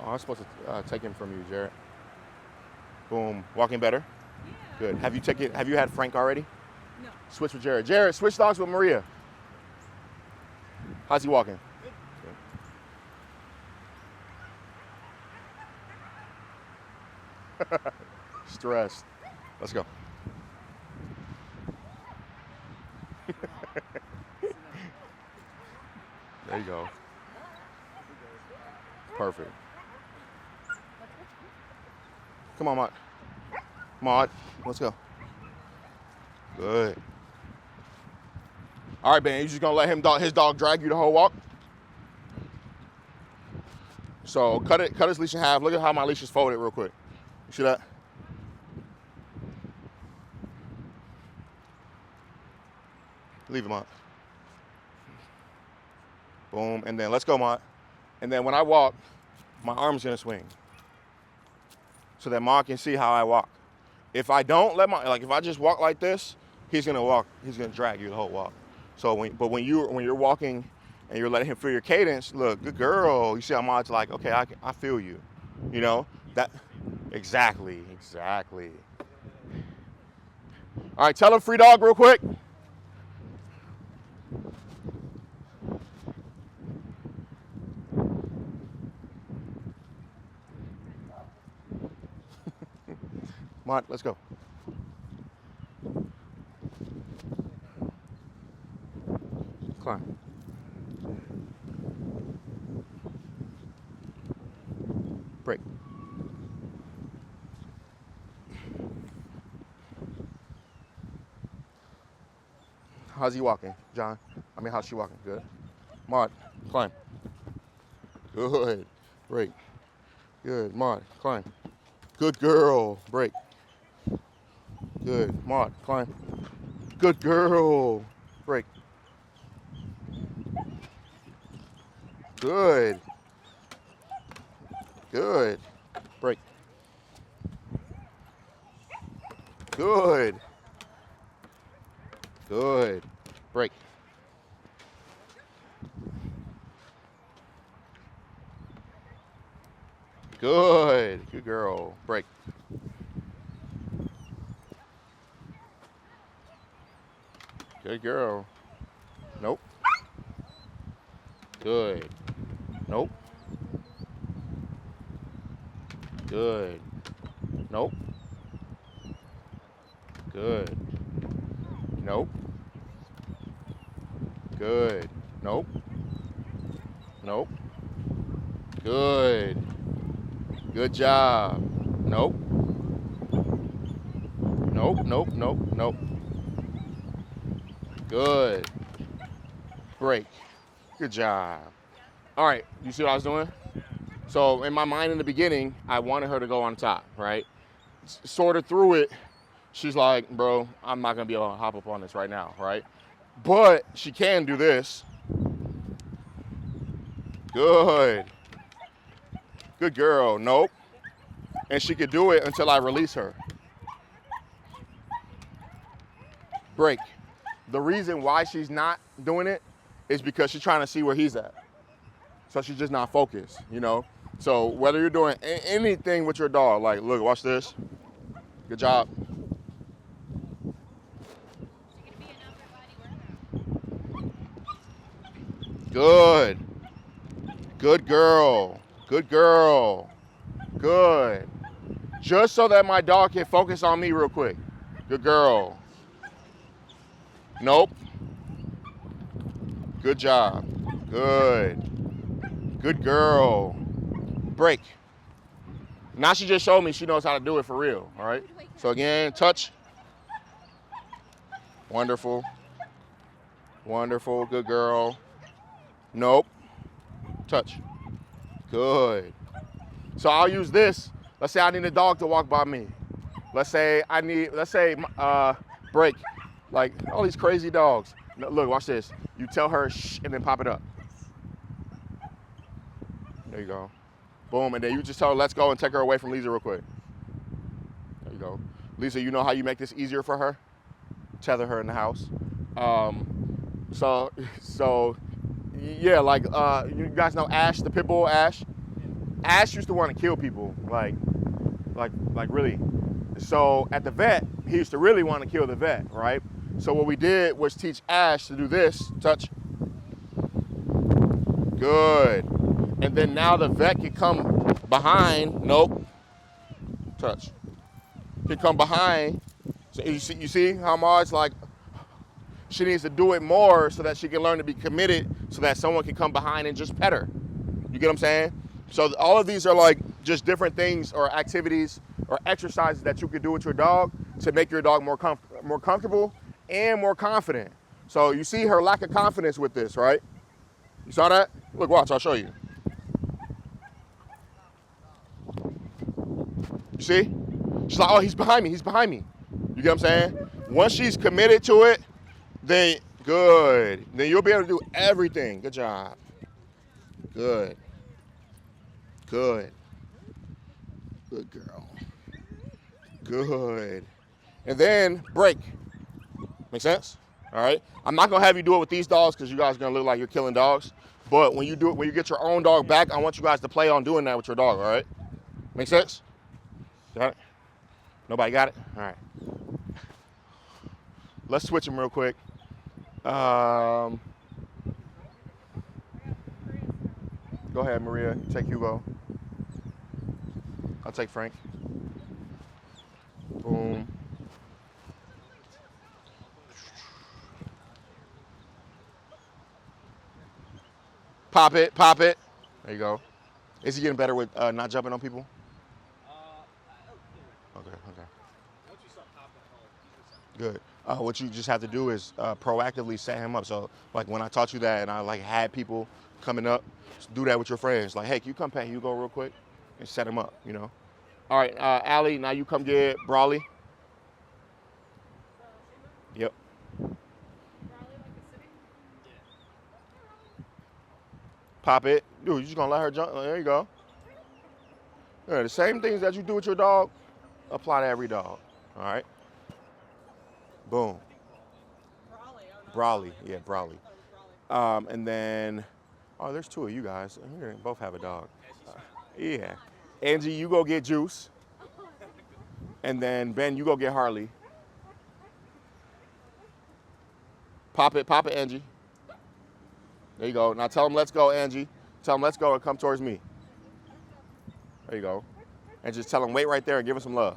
Oh, I'm supposed to take him from you, Jared. Boom. Walking better? Yeah. Good. Have you had Frank already? No. Switch with Jared. Jared, switch dogs with Maria. How's he walking? Good. Stressed. Let's go. There you go. Perfect. Come on, Maud. Maud, let's go. Good. All right, man, you just gonna let his dog drag you the whole walk? So cut his leash in half. Look at how my leash is folded real quick. You see that? Leave him up. Boom, and then let's go, Maud. And then when I walk, my arm's gonna swing. So that Maud can see how I walk. If I don't if I just walk like this, he's gonna drag you the whole walk. So when you're walking and you're letting him feel your cadence, look, good girl. You see how Maud's like, okay, I feel you. You know? That exactly. All right, tell him free dog real quick. Maud, let's go. Climb. Break. How's he walking, John? How's she walking? Good. Maud, climb. Good. Break. Good. Maud, climb. Good girl. Break. Good. Maud, climb. Good girl. Break. Good. Good. Break. Good. Good. Break. Good. Good girl. Break. Good girl. Nope. Good. Nope. Good. Nope. Good. Nope. Good. Nope. Nope. Good. Good job. Nope. Nope, nope, nope, nope. Good. Break. Good job. All right, you see what I was doing? So in my mind in the beginning, I wanted her to go on top, right? Sort of through it, she's like, bro, I'm not gonna be able to hop up on this right now, right? But she can do this. Good. Good girl. Nope. And she could do it until I release her. Break. The reason why she's not doing it is because she's trying to see where he's at. So she's just not focused, you know? So whether you're doing anything with your dog, like, look, watch this. Good job. Good. Good girl. Good girl. Good. Just so that my dog can focus on me real quick. Good girl. Nope. Good job. Good. Good girl. Break. Now she just showed me she knows how to do it for real, all right? So again, touch. Wonderful. Wonderful. Good girl. Nope. Touch. Good. So I'll use this. Let's say I need a dog to walk by me. Let's say break. Like all these crazy dogs. No, look, watch this. You tell her shh and then pop it up. There you go. Boom, and then you just tell her let's go and take her away from Lisa real quick. There you go. Lisa, you know how you make this easier for her? Tether her in the house. So yeah, like you guys know Ash, the pit bull Ash? Ash used to want to kill people, like really. So at the vet, he used to really want to kill the vet, right? So what we did was teach Ash to do this, touch. Good. And then now the vet can come behind, nope, touch. Can come behind. So you see how Maud's like, she needs to do it more so that she can learn to be committed so that someone can come behind and just pet her. You get what I'm saying? So all of these are like just different things or activities or exercises that you can do with your dog to make your dog more comfortable and more confident. So you see her lack of confidence with this, right? You saw that? Look, watch, I'll show you. You see? She's like, oh, he's behind me, he's behind me. You get what I'm saying? Once she's committed to it, then good. Then you'll be able to do everything. Good job. Good. Good. Good girl. Good. And then break. Make sense? All right. I'm not gonna have you do it with these dogs because you guys are gonna look like you're killing dogs. But when you do it, when you get your own dog back, I want you guys to play on doing that with your dog. All right. Make sense? Got it? Nobody got it? All right. Let's switch them real quick. Go ahead, Maria. You take Hugo. I'll take Frank. Boom. Pop it, pop it. There you go. Is he getting better with not jumping on people? Okay. Good. What you just have to do is proactively set him up. So like when I taught you that and I like had people coming up, do that with your friends. Like, hey, can you come pet Hugo real quick and set him up, you know? All right, Allie, now you come get Brawley. Yep. Pop it. Dude, you just gonna let her jump? There you go. Yeah, the same things that you do with your dog, apply to every dog. All right. Boom. Brawley. Yeah, Brawley. And then, oh, there's two of you guys. You both have a dog. Yeah. Angie, you go get Juice. And then Ben, you go get Harley. Pop it, Angie. There you go. Now tell them, let's go, Angie. Tell them, let's go, and come towards me. There you go. And just tell them, wait right there and give us some love.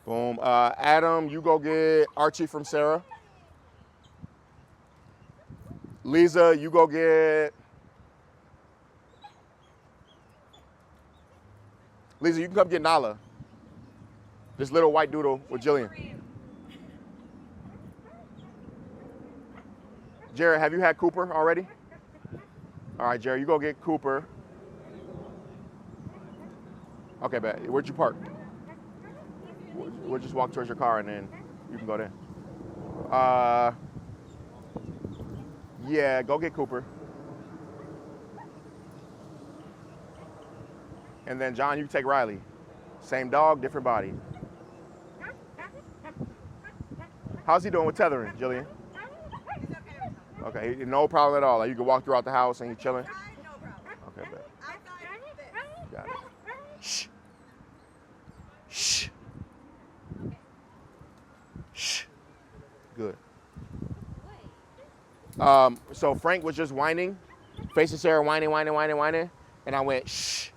Boom. Adam, you go get Archie from Sarah. Lisa, you go get... Lisa, you can come get Nala. This little white doodle with Jillian. Jared, have you had Cooper already? All right, Jared, you go get Cooper. Okay, bet. Where'd you park? We'll just walk towards your car and then you can go there. Yeah, go get Cooper. And then John, you take Riley. Same dog, different body. How's he doing with tethering, Jillian? Okay, no problem at all. Like you can walk throughout the house and he's chilling? No problem. Okay, bet. Outside Got it. Shh. Shh. Shh. Good. So Frank was just whining, facing Sarah, whining. And I went, shh.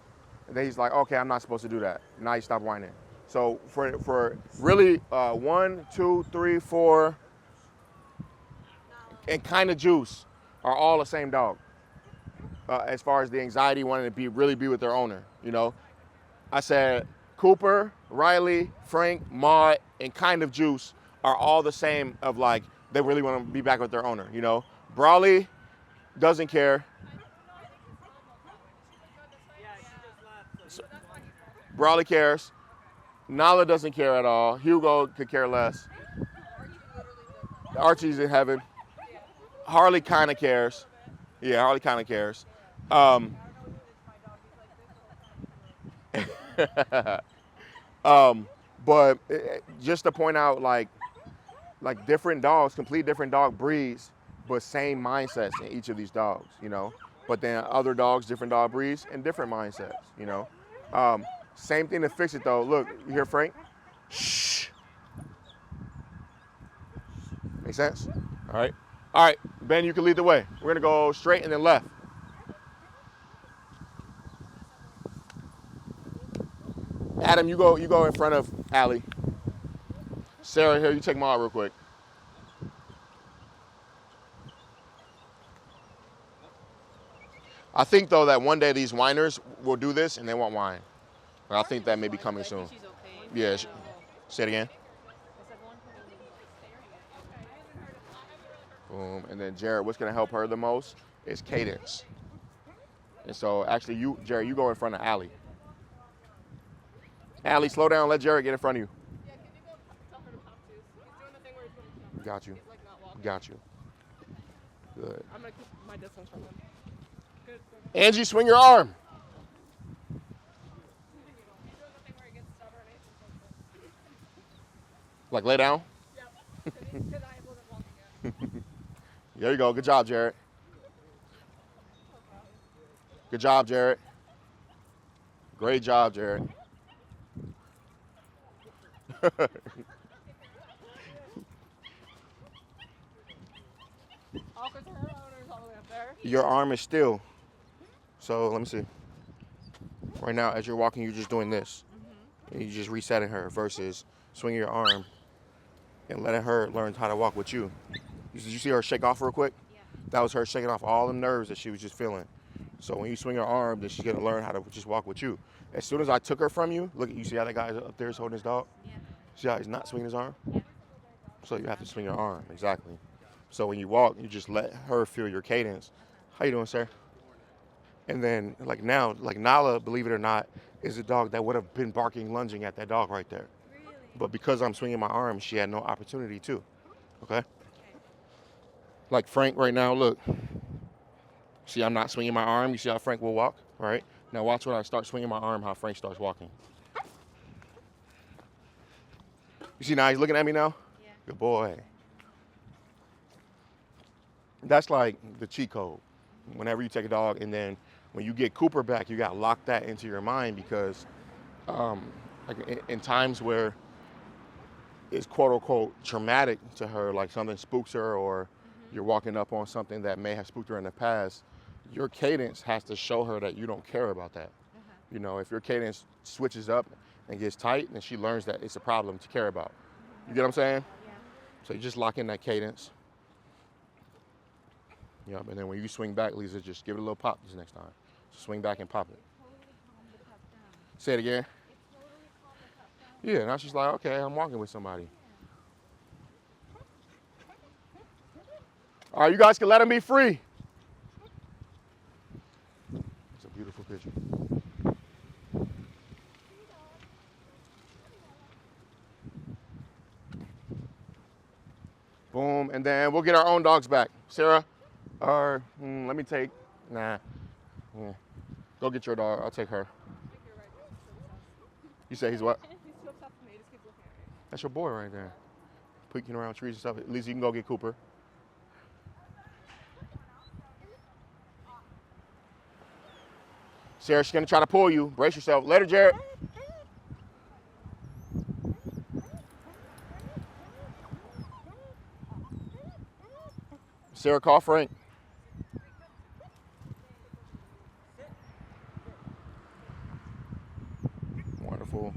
And then he's like, okay, I'm not supposed to do that. Now he stopped whining. So for really 1, 2, 3, 4, and kind of Juice are all the same dog. As far as the anxiety wanting to really be with their owner, you know. I said Cooper, Riley, Frank, Maud, and kind of Juice are all the same of like, they really want to be back with their owner, you know. Brawley doesn't care. Brawley cares. Nala doesn't care at all. Hugo could care less. Archie's in heaven. Harley kind of cares. Yeah, Harley kind of cares. But just to point out, like different dogs, complete different dog breeds, but same mindsets in each of these dogs, you know. But then other dogs, different dog breeds, and different mindsets, you know. Same thing to fix it though. Look, you hear Frank? Shh. Make sense? All right. All right, Ben, you can lead the way. We're gonna go straight and then left. Adam, you go in front of Allie. Sarah, here, you take Maud real quick. I think though that one day these whiners will do this and they won't whine. I think that may be coming soon. Yeah. Say it again. Boom. And then Jared, what's gonna help her the most is cadence. And so actually Jared, you go in front of Allie. Allie, slow down, let Jared get in front of you. Yeah, can you go tell her to pop too? He's doing the thing where he's putting Got you. He's like not walking. Got you. Good. I'm gonna keep my distance from him. Good. Angie, swing your arm. Like lay down? Yep. Because I wasn't walking yet. There you go. Good job, Jared. Good job, Jared. Great job, Jared. Your arm is still. So let me see. Right now, as you're walking, you're just doing this. And you're just resetting her versus swinging your arm and letting her learn how to walk with you. Did you see her shake off real quick? Yeah. That was her shaking off all the nerves that she was just feeling. So when you swing her arm, then she's gonna learn how to just walk with you. As soon as I took her from you, look, you see how that guy up there is holding his dog? Yeah. See how he's not swinging his arm? Yeah. So you have to swing your arm, exactly. So when you walk, you just let her feel your cadence. How you doing, sir? And then like now, like Nala, believe it or not, is a dog that would have been barking, lunging at that dog right there. Really? But because I'm swinging my arm, she had no opportunity to, okay? Like Frank right now, look. See, I'm not swinging my arm. You see how Frank will walk, right? Now watch when I start swinging my arm, how Frank starts walking. You see now he's looking at me now? Yeah. Good boy. That's like the cheat code. Whenever you take a dog, and then when you get Cooper back, you got to lock that into your mind because like in times where it's quote unquote traumatic to her, like something spooks her or you're walking up on something that may have spooked her in the past, your cadence has to show her that you don't care about that. You know, if your cadence switches up and gets tight, then she learns that it's a problem to care about. You get what I'm saying? Yeah. So you just lock in that cadence. Yep, and then when you swing back, Lisa, just give it a little pop this next time. So swing back and pop it. Say it again. Yeah, now she's like, okay, I'm walking with somebody. All right, you guys can let him be free. It's a beautiful picture. Boom, and then we'll get our own dogs back. Sarah, or let me take, nah. Yeah. Go get your dog, I'll take her. You say he's what? That's your boy right there. Peeking around trees and stuff. At least you can go get Cooper. Sarah, she's gonna try to pull you. Brace yourself. Later, Jared. Sarah, call Frank. Wonderful.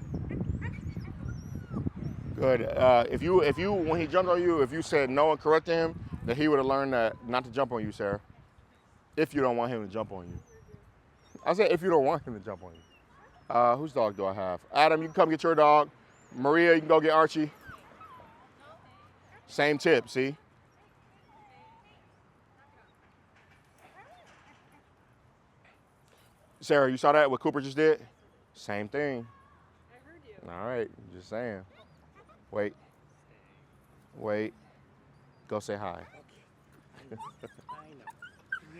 Good. If you, when he jumped on you, if you said no and corrected him, then he would have learned that not to jump on you, Sarah. If you don't want him to jump on you. I said if you don't want him to jump on you. Whose dog do I have? Adam, you can come get your dog. Maria, you can go get Archie. Same tip, see? Sarah, you saw that, what Cooper just did? Same thing. I heard you. All right, just saying. Wait. Wait. Go say hi.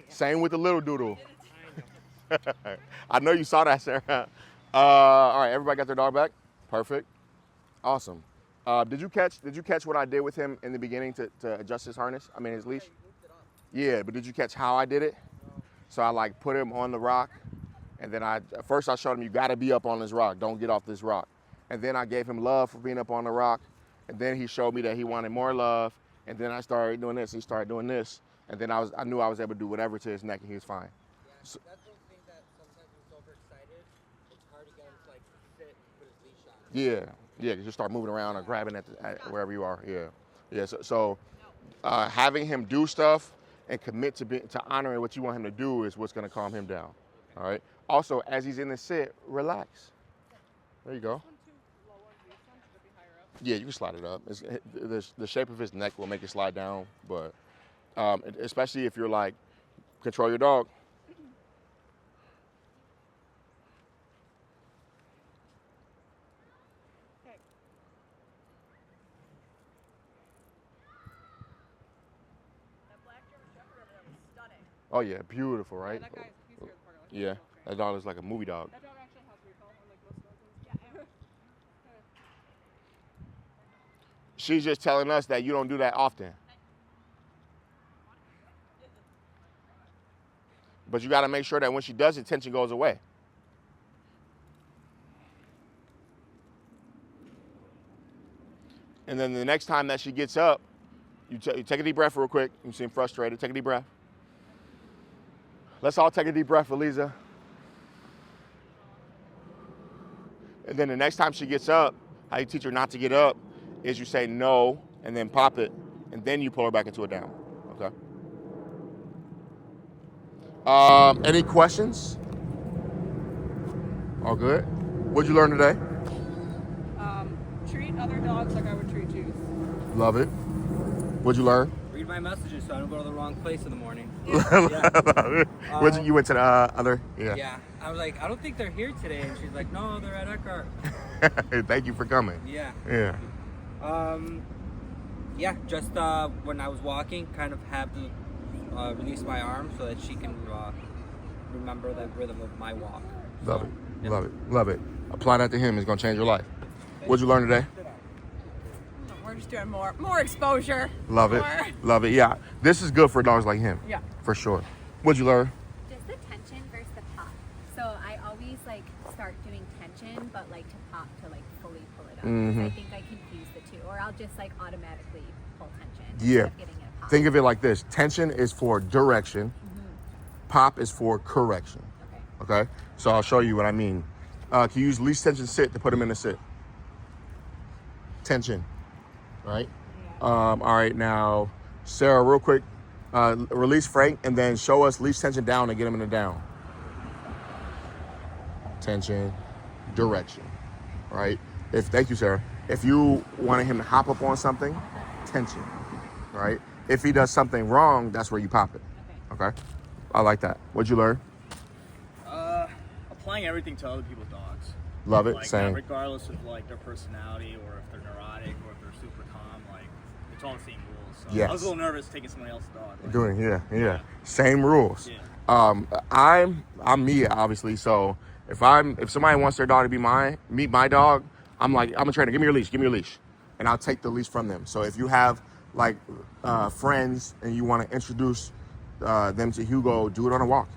Same with the little doodle. I know you saw that, Sarah. All right, everybody got their dog back? Perfect. Awesome. Did you catch what I did with him in the beginning to adjust his harness? I mean his leash? Yeah, but did you catch how I did it? So I like put him on the rock, and then first I showed him you gotta be up on this rock, don't get off this rock. And then I gave him love for being up on the rock, and then he showed me that he wanted more love, and then I started doing this, he started doing this, and then I knew I was able to do whatever to his neck and he was fine. Yeah, So, that's the thing that sometimes when he's overexcited, it's hard to get him to like sit with his leash on. yeah, you just start moving around or grabbing at wherever you are, yeah. So having him do stuff and commit to honoring what you want him to do is what's gonna calm him down, all right? Also, as he's in the sit, relax. There you go. Yeah, you can slide it up. The shape of his neck will make it slide down, but especially if you're like, control your dog. That black German Shepherd over there was stunning. Oh yeah, beautiful, right? That guy's, he's here at the park. Like, Yeah, that dog is like a movie dog. That dog actually has recall, unlike most dogs. She's just telling us that you don't do that often. But you gotta make sure that when she does it, tension goes away. And then the next time that she gets up, you take a deep breath real quick. You seem frustrated, take a deep breath. Let's all take a deep breath, Eliza. And then the next time she gets up, how you teach her not to get up is you say no, and then pop it, and then you pull her back into a down, okay? Any questions? All good? What'd you learn today? Treat other dogs like I would treat you. Love it. What'd you learn? Read my messages so I don't go to the wrong place in the morning. You went to the other? Yeah. Yeah. I was like, I don't think they're here today. And she's like, no, they're at Eckhart. Thank you for coming. Yeah. Yeah. Yeah, just when I was walking, kind of have release my arm so that she can remember the rhythm of my walk. Love So, it. yeah. Love it. Love it. Apply that to him. It's going to change your life. What'd you learn today? We're just doing more exposure. Love it. More. Love it. Yeah. This is good for dogs like him. Yeah. For sure. What'd you learn? Just the tension versus the pop. So I always like start doing tension, but like to pop to like fully pull it up. 'Cause I think I confuse the two, or I'll just like automatically pull tension. Yeah. Instead of getting it a pop. Think of it like this. Tension is for direction. Pop is for correction. Okay. Okay? So I'll show you what I mean. Can you use least tension sit to put him in a sit? Tension. Right? All right, now, Sarah, real quick, release Frank and then show us least tension down and get him in the down. Tension, direction, right? Thank you, Sarah. If you wanted him to hop up on something, tension, right? If he does something wrong, that's where you pop it. Okay? I like that. What'd you learn? Applying everything to other people's dogs. Love it. Like, Same. regardless of like their personality or if they're neurotic or if they're super calm, like it's all the same rules. So Yes. I was a little nervous taking somebody else's dog. Like, Doing, yeah. Same rules. Yeah. I'm me, obviously. So if somebody wants their dog to meet my dog, I'm a trainer. Give me your leash, and I'll take the leash from them. So if you have like friends and you want to introduce them to Hugo, do it on a walk,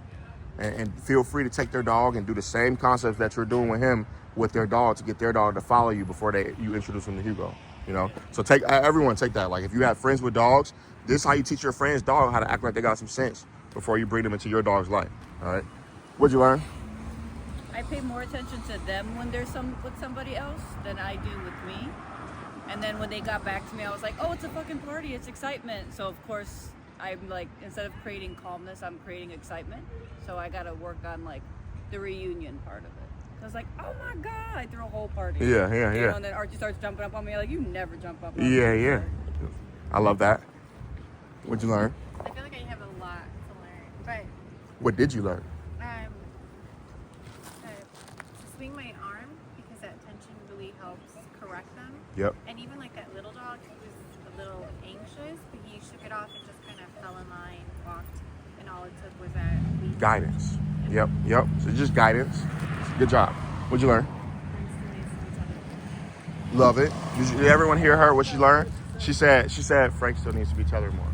and feel free to take their dog and do the same concepts that you're doing with him with their dog to get their dog to follow you before you introduce them to Hugo. You know, so everyone take that. Like if you have friends with dogs, this is how you teach your friend's dog how to act like they got some sense before you bring them into your dog's life. All right, what'd you learn? I pay more attention to them when they're with somebody else than I do with me. And then when they got back to me, I was like, oh, it's a fucking party, it's excitement. So of course, I'm like, instead of creating calmness, I'm creating excitement. So I gotta work on like the reunion part of it. I was like, oh my God, I threw a whole party. Yeah. You know, and then Archie starts jumping up on me, like, you never jump up on me. Yeah. I love that. What'd you learn? I feel like I have a lot to learn, What did you learn? but to swing my arm because that tension really helps correct them. Yep. And even like that little dog who was a little anxious, but he shook it off and just kind of fell in line, walked, and all it took was that lead. Guidance. Yep. So just guidance. Good job. What'd you learn? Love it. Did everyone hear her? What she learned? She said Frank still needs to be tethered more.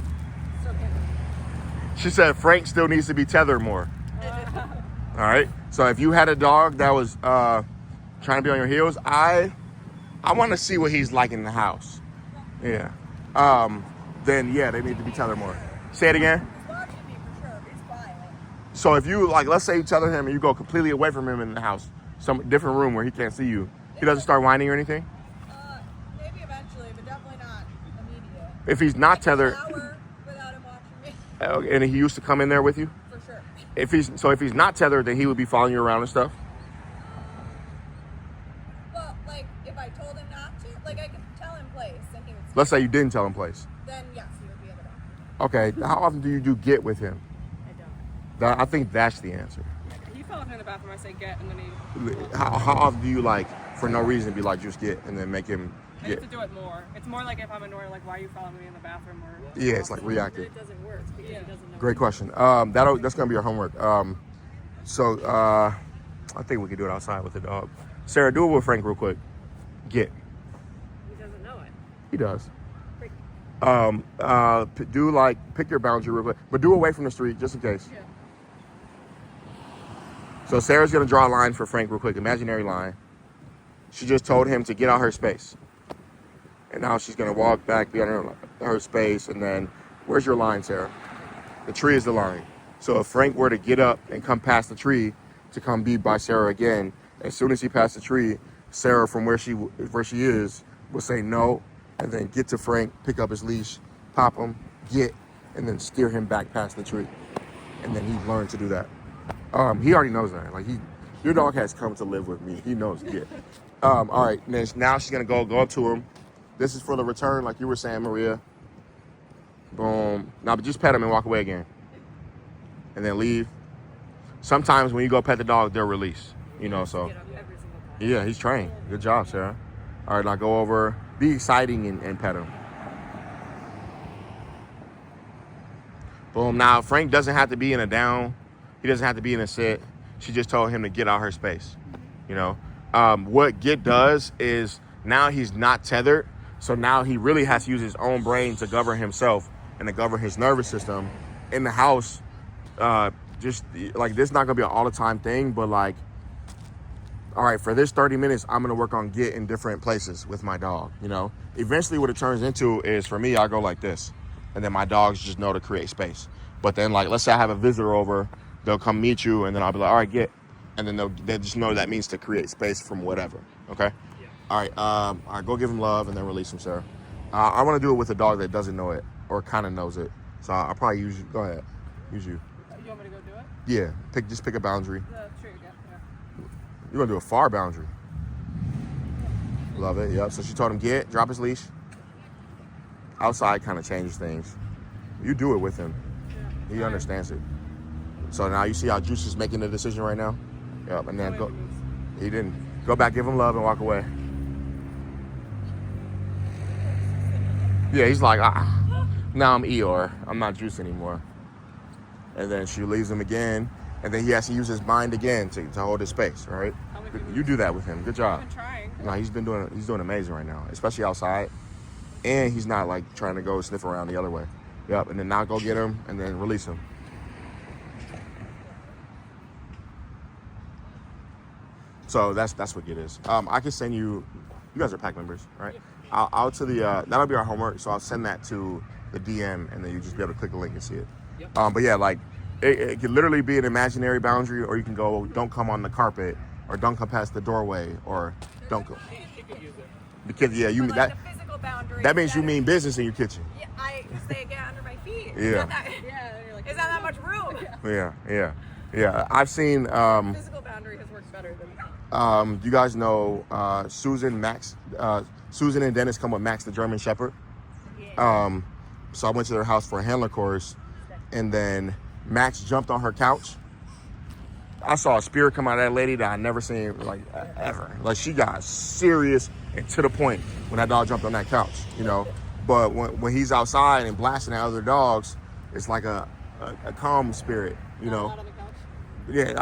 She said Frank still needs to be tethered more. All right. So if you had a dog that was trying to be on your heels, I want to see what he's like in the house. Yeah. Then yeah, they need to be tethered more. Say it again. He's watching me for sure, he's quiet. So if you let's say you tether him and you go completely away from him in the house, some different room where he can't see you, he doesn't start whining or anything. Maybe eventually, but definitely not immediate. If he's not An tethered, hour without him watching me, and he used to come in there with you. for sure. If he's not tethered, then he would be following you around and stuff. Well, like, if I told him not to, like, I could tell him place, and he would stay. Let's say you didn't tell him place. Then, yes, he would be in the dog. Okay. How often do you do get with him? I don't. I think that's the answer. He fell in the bathroom. I say get, and then he. How often do you for no reason be like just get and then make him I need get? to do it more. It's more like if I'm annoyed, like why are you following me in the bathroom or. Yeah, it's like reactive. It doesn't work because he doesn't know. Great question. That's gonna be our homework. I think we could do it outside with the dog. Sarah, do it with Frank real quick. Get. He doesn't know it. He does. Freak. Pick your boundary real quick, but do away from the street just in case. Yeah. So Sarah's gonna draw a line for Frank real quick, imaginary line. She just told him to get out her space. And now she's gonna walk back beyond her space, and then, where's your line, Sarah? The tree is the line. So if Frank were to get up and come past the tree to come be by Sarah again, as soon as he passed the tree, Sarah from where she is will say no, and then get to Frank, pick up his leash, pop him, get, and then steer him back past the tree. And then he learned to do that. He already knows that. Your dog has come to live with me. He knows get. All right, now she's gonna go up to him. This is for the return, like you were saying, Maria. Boom. Now, but just pet him and walk away again. And then leave. Sometimes when you go pet the dog, they'll release. So. Get up every single time. Yeah, he's trained. Good job, Sarah. All right, now go over. Be exciting and pet him. Boom. Now, Frank doesn't have to be in a down. He doesn't have to be in a sit. She just told him to get out her space. You know, what Git does is now he's not tethered. So now he really has to use his own brain to govern himself and to govern his nervous system in the house. Just like this is not gonna be an all the time thing, but like, all right, for this 30 minutes, I'm gonna work on Git in different places with my dog. You know, eventually what it turns into is for me, I go like this, and then my dogs just know to create space. But then like, let's say I have a visitor over, they'll come meet you, and then I'll be like, all right, Git. And then they just know that means to create space from whatever. Okay. Yeah. All right. Go give him love and then release him, sir. I want to do it with a dog that doesn't know it or kind of knows it. So I'll probably use you. Go ahead. Use you. You want me to go do it? Yeah. Just pick a boundary. True, yeah. You're gonna do a far boundary. Love it. Yep. So she told him drop his leash. Outside kind of changes things. You do it with him. Yeah. He understands it. So now you see how Juice is making the decision right now? Yep, and then go. He didn't. Go back, give him love, and walk away. Yeah, he's like, now I'm Eeyore. I'm not Juice anymore. And then she leaves him again, and then he has to use his mind again to hold his space, right? You do that with him. Good job. I've been trying. No, he's doing amazing right now, especially outside. And he's not like trying to go sniff around the other way. Yep, and then now go get him, and then release him. So that's what it is. I can send you. You guys are pack members, right? I'll to the that'll be our homework. So I'll send that to the DM, and then you just be able to click the link and see it. Yep. But yeah, like it could literally be an imaginary boundary, or you can go, don't come on the carpet, or don't come past the doorway, or don't go. She could use it. Because yeah, you mean Like that. the physical boundary. That means you mean business in your kitchen. Yeah, I say get under my feet. Yeah. You're like, is that much room? Yeah. I've seen. Physical boundary has worked better than. You guys know Susan and Dennis come with Max the German Shepherd. So I went to their house for a handler course, and then Max jumped on her couch. I saw a spirit come out of that lady that I never seen like ever. Like she got serious and to the point when that dog jumped on that couch, you know. But when he's outside and blasting at other dogs, it's like a calm spirit, you know. Not on the couch. Yeah,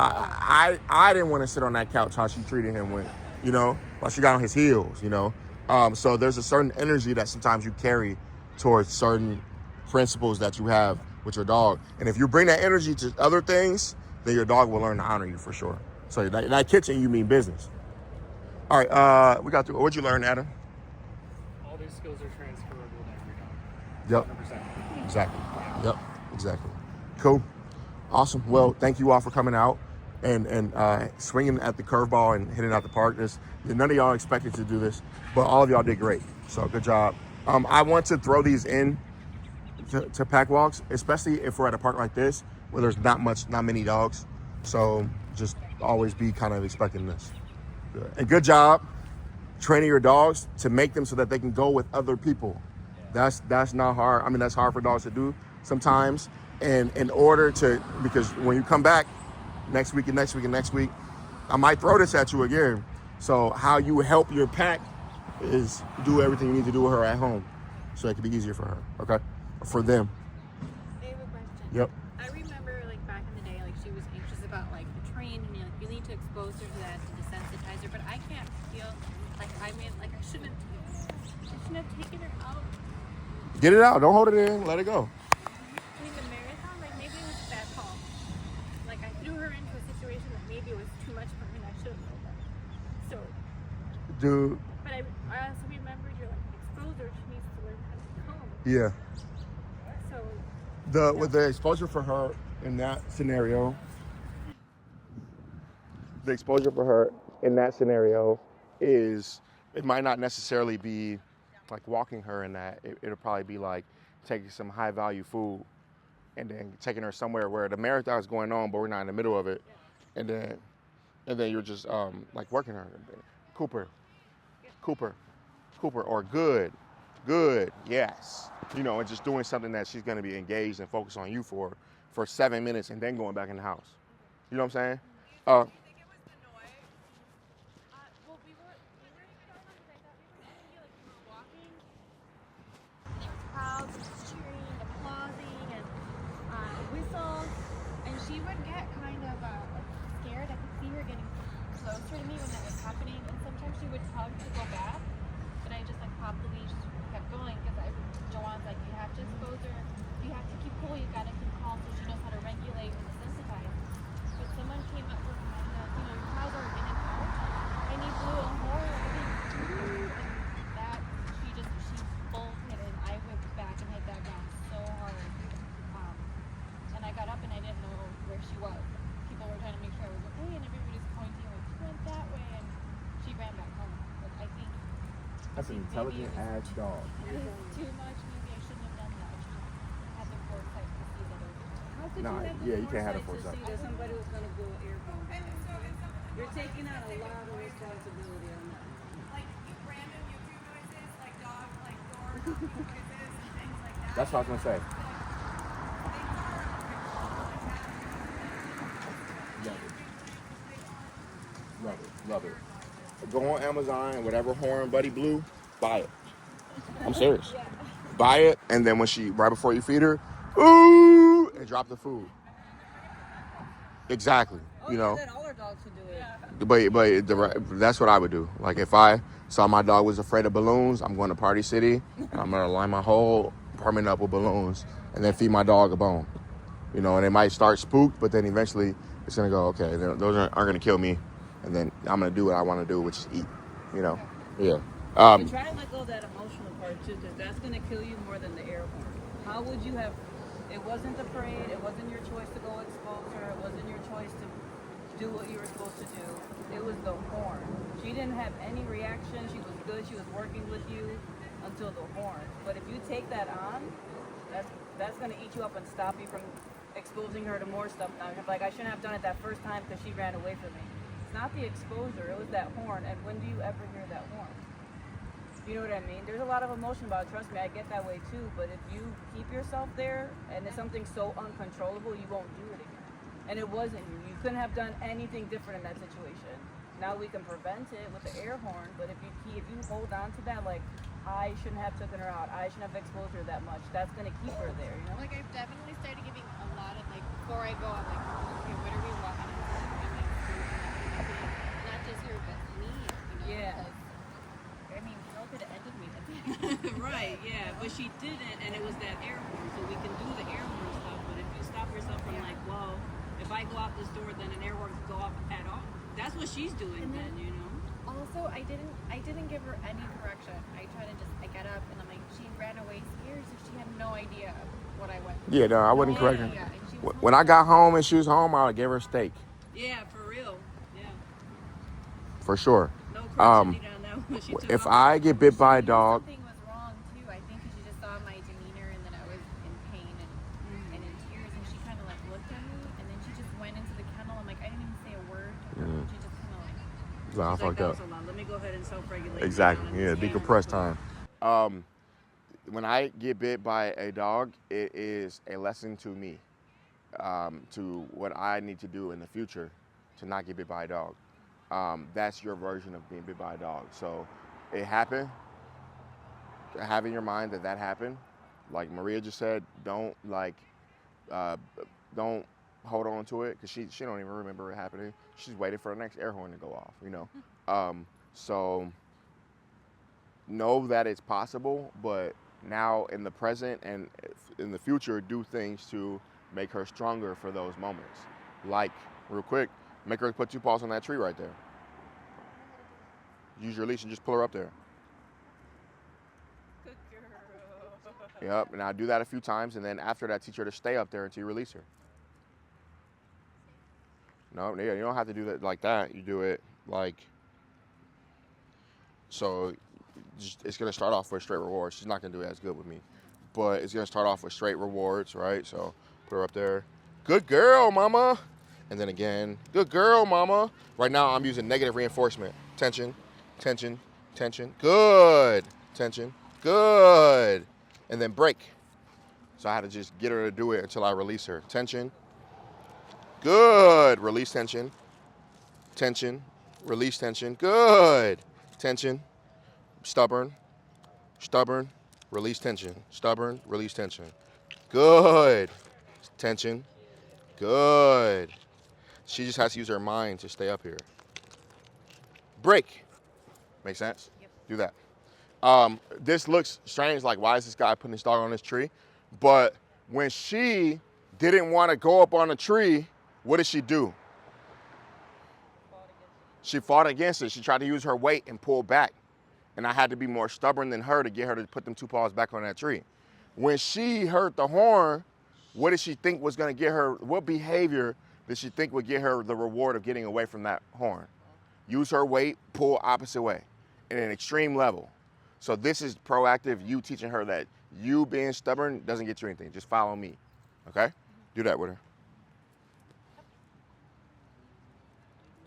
I didn't want to sit on that couch how she treated him when, you know, while she got on his heels, you know. So there's a certain energy that sometimes you carry towards certain principles that you have with your dog. And if you bring that energy to other things, then your dog will learn to honor you for sure. So that kitchen, you mean business. All right, we got through. What'd you learn, Adam? All these skills are transferable to every dog. Yep. 100%. Exactly. Yep. Exactly. Cool. Awesome. Well, thank you all for coming out and swinging at the curveball and hitting out the park. None of y'all expected to do this, but all of y'all did great. So good job. I want to throw these in to pack walks, especially if we're at a park like this where there's not many dogs. So just always be kind of expecting this. Good. And good job training your dogs to make them so that they can go with other people. That's not hard. I mean, that's hard for dogs to do sometimes. And in order to, because when you come back next week and next week and next week, I might throw this at you again. So how you help your pack is do everything you need to do with her at home so it can be easier for her, okay? For them. I have a question. Yep. I remember like back in the day, like she was anxious about like the train, and you need to expose her to that to desensitize her. But I can't feel like I shouldn't have taken her out. Get it out. Don't hold it in. Let it go. I mean, the marathon, like maybe it was a bad call. Like I threw her into a situation that maybe was too much for her, and I should have known that. So. Dude. But I also remembered you're like expose her. She needs to learn how to calm. Yeah. So. With the exposure for her in that scenario, is it might not necessarily be like walking her in that. It'll probably be like taking some high value food and then taking her somewhere where the marathon is going on, but we're not in the middle of it, and then you're just like working her. Cooper, or good, yes. You know, and just doing something that she's gonna be engaged and focused on you for 7 minutes and then going back in the house. You know what I'm saying? Do you think it was the noise? Well, we were walking. There was crowds and cheering and applauding, and she would tug to go back, but I just like popped the leash, kept going because Joanne's like, you have to expose her, you have to keep cool, you gotta keep calm so she knows how to regulate and desensitize. But someone came up with my, your cows are in and out, and he blew a horn, and that she bolted, and I whipped back and hit that ground so hard. And I got up and I didn't know where she was. People were trying to make sure I was okay, and everybody's pointing like she went that way, and she ran back home. But I think That's an intelligent ass dog. it was too much. Maybe I shouldn't have done that. I should have had the foresight to see that it was. How could Nah, you have the yeah, you can't have the foresight to foresight. see that somebody was going to go airborne? You're taking out a lot of responsibility on that. Like random YouTube noises, like dog, like door knocking noises and things like that. That's what I was gonna say. Love it. Love it. Go on Amazon, whatever horn Buddy blew, buy it. I'm serious. Buy it, and then when right before you feed her, ooh, and drop the food. Exactly. Oh, you know. Then all our dogs should do it. But that's what I would do. Like if I saw my dog was afraid of balloons, I'm going to Party City. I'm gonna line my whole apartment up with balloons, and then feed my dog a bone. You know, and it might start spooked, but then eventually it's gonna go, okay, those aren't gonna kill me, and then I'm gonna do what I want to do, which is eat. You know, yeah. But try to let go of that emotional part too, because that's going to kill you more than the air horn. How would you have? It wasn't the parade. It wasn't your choice to go expose her. It wasn't your choice to do what you were supposed to do. It was the horn. She didn't have any reaction. She was good. She was working with you until the horn. But if you take that on, that's going to eat you up and stop you from exposing her to more stuff. Now you're like, I shouldn't have done it that first time because she ran away from me. It's not the exposure. It was that horn. And when do you ever hear that horn? You know what I mean? There's a lot of emotion about it. Trust me, I get that way too. But if you keep yourself there and it's something so uncontrollable, you won't do it again. And it wasn't you. You couldn't have done anything different in that situation. Now we can prevent it with the air horn, but if you hold on to that, like, I shouldn't have taken her out, I shouldn't have exposed her that much, that's going to keep her there, you know? Like I've definitely started giving a lot of like before I go, I'm like, okay, what are we walking into? I'm like, not just her, but me. You know? Yeah. I mean, Phil could have ended me at the end. Right, yeah, but she didn't, and it was that air horn, so we can do the air horn stuff, but if you stop yourself from like, well, if I go out this door, then an air horn can go off at all. That's what she's doing then, you know? Also, I didn't give her any correction. I tried to I get up and I'm like, she ran away scared, so she had no idea what I went through. Yeah, no, I wouldn't correct her. Yeah, and she was When I got home and she was home, I would give her a steak. Yeah, for real, yeah. For sure. No correction needed on that one. She took If off. I get bit by a knew dog, something was wrong too. I think 'cause she just saw my demeanor and then I was in pain and in tears, and she kind of like looked at me, and then she just went into the kennel. I'm like, I didn't even say a word to her. She just kind of like. I She's like, fucked that up. was so long. Let me go ahead and self-regulate. Exactly. now. Yeah, decompress time. When I get bit by a dog, it is a lesson to me, to what I need to do in the future to not get bit by a dog. That's your version of being bit by a dog. So it happened. Have in your mind that happened. Like Maria just said, don't hold on to it, because she don't even remember it happening. She's waiting for the next air horn to go off, you know. So know that it's possible, but now in the present and in the future, do things to make her stronger for those moments. Like, real quick, make her put 2 paws on that tree right there. Use your leash and just pull her up there. Good girl. Yep, and I do that a few times, and then after that, teach her to stay up there until you release her. No, yeah, you don't have to do that like that. You do it like, so it's going to start off with straight rewards. She's not going to do it as good with me, but it's going to start off with straight rewards, right? So put her up there. Good girl, mama. And then again, good girl, mama. Right now, I'm using negative reinforcement. Tension, tension, tension. Good. Tension. Good. And then break. So I had to just get her to do it until I release her. Tension. Good. Release tension. Tension. Release tension. Good. Tension. Stubborn. Stubborn. Release tension. Stubborn. Release tension. Good. Tension. Good. She just has to use her mind to stay up here. Break. Make sense? Yep. Do that. This looks strange, like why is this guy putting his dog on this tree? But when she didn't want to go up on the tree, what did she do? She fought against it. She tried to use her weight and pull back. And I had to be more stubborn than her to get her to put them 2 paws back on that tree. When she heard the horn, what did she think was going to get her, what behavior did she think would get her the reward of getting away from that horn? Use her weight, pull opposite way in an extreme level. So this is proactive, you teaching her that you being stubborn doesn't get you anything. Just follow me, okay? Do that with her.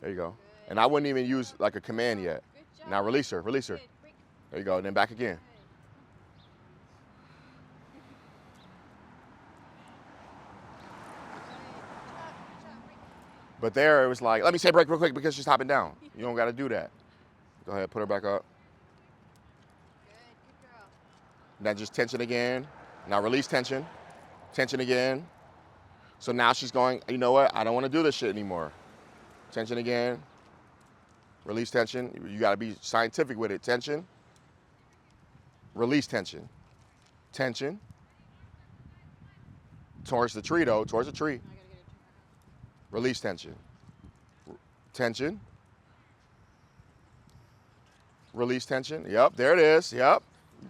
There you go. And I wouldn't even use like a command yet. Now release her, release her. There you go, and then back again. But there it was like, let me say break real quick because she's hopping down. You don't gotta do that. Go ahead, put her back up. Good girl. Now just tension again. Now release tension. Tension again. So now she's going, you know what? I don't want to do this shit anymore. Tension again. Release tension. You got to be scientific with it. Tension. Release tension. Tension. Towards the tree though, towards the tree. Release tension. Tension. Release tension. Yep, there it is. Yep.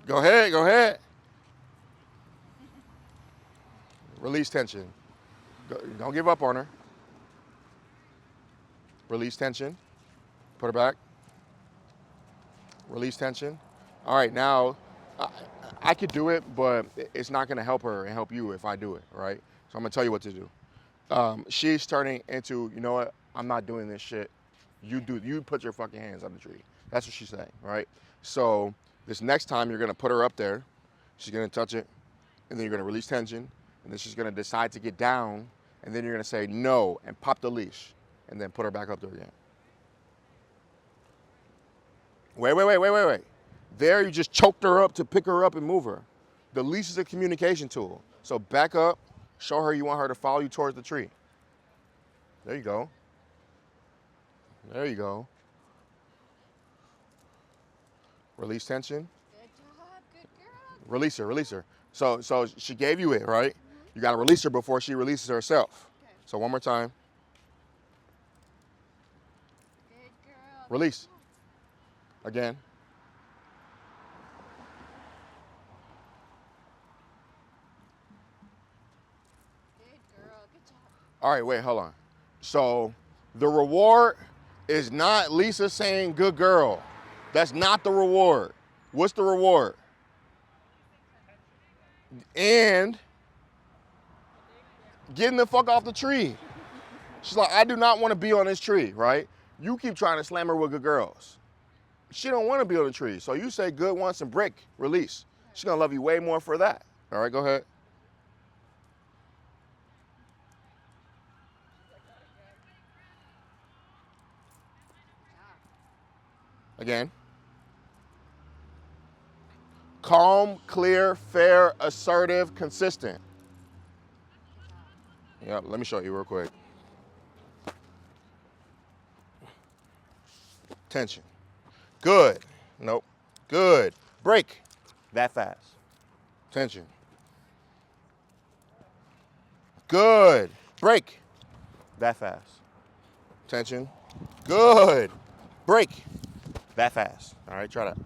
Go ahead, go ahead. Release tension. Don't give up on her. Release tension. Put her back. Release tension. All right, now I could do it, but it's not going to help her and help you if I do it, right? So I'm going to tell you what to do. She's turning into, you know what? I'm not doing this shit. You put your fucking hands on the tree. That's what she's saying, right? So this next time you're going to put her up there. She's going to touch it, and then you're going to release tension, and then she's going to decide to get down, and then you're going to say no and pop the leash, and then put her back up there again. Wait. There you just choked her up to pick her up and move her. The leash is a communication tool. So back up, show her you want her to follow you towards the tree. There you go. There you go. Release tension. Good job, good girl. Release her, release her. So she gave you it, right? You gotta release her before she releases herself. Okay. So one more time. Good girl. Release. Again. Good girl, good job. All right, wait, hold on. So the reward is not Lisa saying good girl. That's not the reward. What's the reward? And getting the fuck off the tree. She's like, I do not want to be on this tree, right? You keep trying to slam her with good girls. She don't want to be on the tree. So you say good once and break, release. She's going to love you way more for that. All right, go ahead. Again. Calm, clear, fair, assertive, consistent. Yep, let me show you real quick. Tension. Good. Nope. Good. Break. That fast. Tension. Good. Break. That fast. Tension. Good. Break. That fast. All right, try that. Good,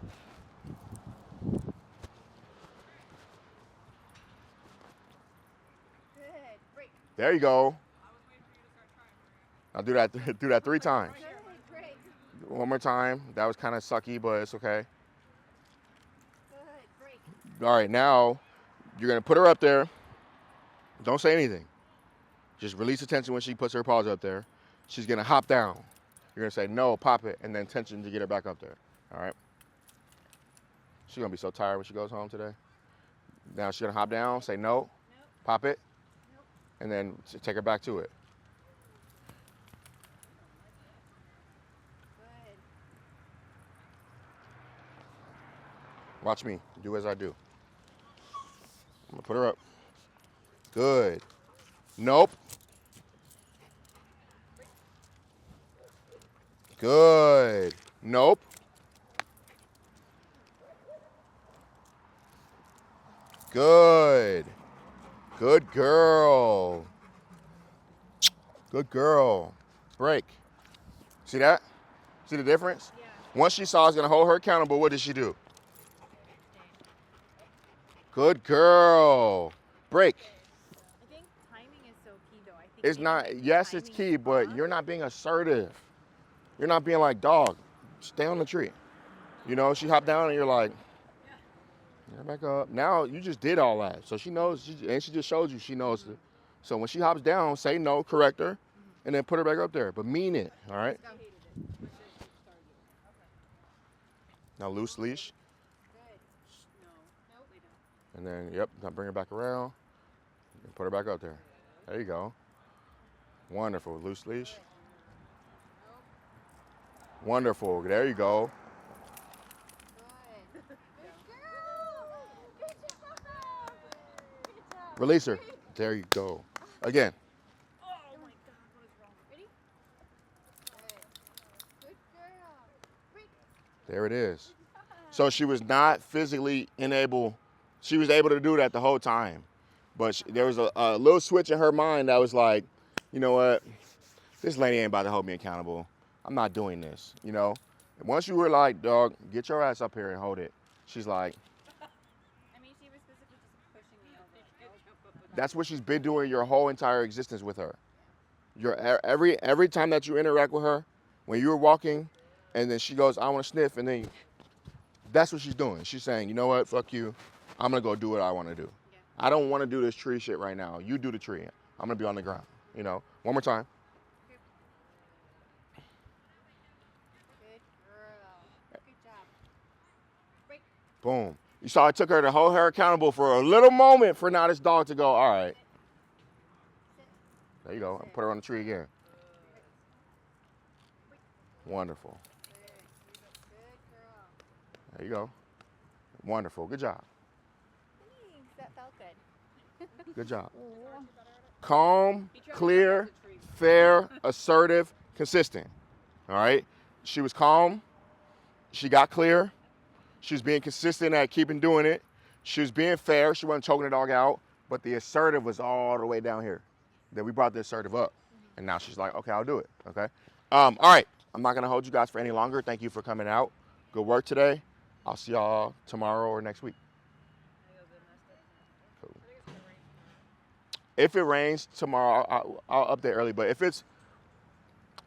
break. There you go. I'll do that 3 times. Good, break. One more time. That was kind of sucky, but it's okay. Good, break. All right, now you're gonna put her up there. Don't say anything. Just release the tension when she puts her paws up there. She's gonna hop down. You're gonna say no, pop it, and then tension to get her back up there. All right. She's gonna be so tired when she goes home today. Now she's gonna hop down, say no, Nope. pop it, Nope. and then take her back to it. Good. Watch me. Do as I do. I'm gonna put her up. Good. Nope. Good. Nope. Good. Good girl. Good girl. Break. See that? See the difference? Yeah. Once she saw I was going to hold her accountable, what did she do? Good girl. Break. I think timing is so key, though. I think It's maybe, not, like, yes, it's timing key, is but off. you're not being assertive. You're not being like, dog, stay on the tree. You know, she hopped down and you're like, get her back up. Now you just did all that. So she knows, and she just showed you she knows. So when she hops down, say no, correct her, and then put her back up there. But mean it, all right? Now loose leash. And then, yep, now bring her back around and put her back up there. There you go. Wonderful. Loose leash. Wonderful. There you go. Release her. There you go. Again. Oh my God, what is wrong? Ready? Good girl. Break. There it is. So she was not physically unable. She was able to do that the whole time. But there was a little switch in her mind that was like, you know what? This lady ain't about to hold me accountable. I'm not doing this, you know? And once you were like, dog, get your ass up here and hold it. She's like, I mean, she was physically just pushing me over. that's what she's been doing your whole entire existence with her. Every time that you interact with her, when you were walking, and then she goes, I want to sniff, and then that's what she's doing. She's saying, you know what, fuck you. I'm going to go do what I want to do. Yeah. I don't want to do this tree shit right now. You do the tree. I'm going to be on the ground, you know? One more time. Good girl. Good job. Break. Boom. You saw it took her to hold her accountable for a little moment for now this dog to go, all right. There you go. Put her on the tree again. Wonderful. Good girl. There you go. Wonderful. Good job. Thanks. That felt good. Good job. Calm, clear, fair, assertive, consistent. All right? She was calm. She got clear. She was being consistent at keeping doing it. She was being fair. She wasn't choking the dog out. But the assertive was all the way down here. Then we brought the assertive up. And now she's like, okay, I'll do it. Okay? All right. I'm not going to hold you guys for any longer. Thank you for coming out. Good work today. I'll see y'all tomorrow or next week. Cool. If it rains tomorrow, I'll update early. But if it's,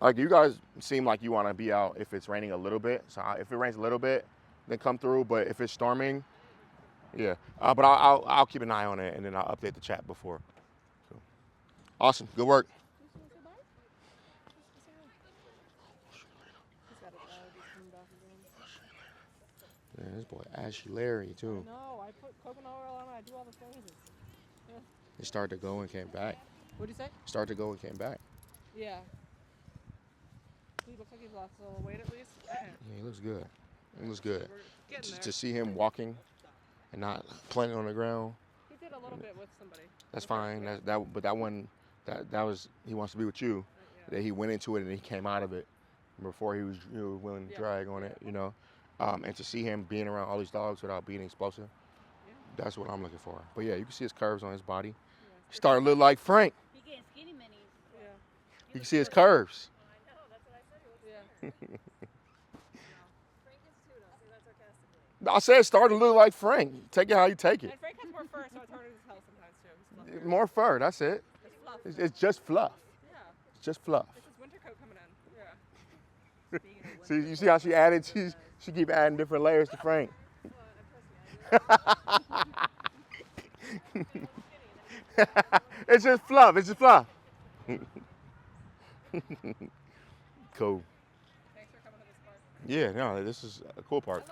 like, you guys seem like you want to be out if it's raining a little bit. So if it rains a little bit, then come through. But if it's storming, yeah. But I'll keep an eye on it, and then I'll update the chat before. So, awesome. Good work. Yeah, this boy Ashy Larry too. No, I put coconut oil on it. I do all the things. He started to go and came back. What'd you say? Started to go and came back. Yeah. He looks like he's lost a little weight at least. Yeah, he looks good. He looks good. We're getting there. To see him walking and not playing on the ground, He did a little bit with somebody. that's fine. But that one, that was, he wants to be with you. Yeah. That he went into it and he came out of it before he was willing to drag on it, you know. And to see him being around all these dogs without being explosive, that's what I'm looking for. But yeah, you can see his curves on his body. He started to look like Frank. He getting skinny minis. Yeah. You can see his curves. I know, that's what I said. He was Yeah. Frank is too, though. Say that sarcastically. I said started to look like Frank. Take it how you take it. And Frank has more fur, so it's harder to tell sometimes too. It's More fur, that's it. fluff. It's just fluff. Yeah. It's just fluff. It's his winter coat coming in. Yeah. See, you see how she added? She keep adding different layers to Frank. It's just fluff. It's just fluff. Cool. Thanks for coming to this park. Yeah, no, this is a cool part.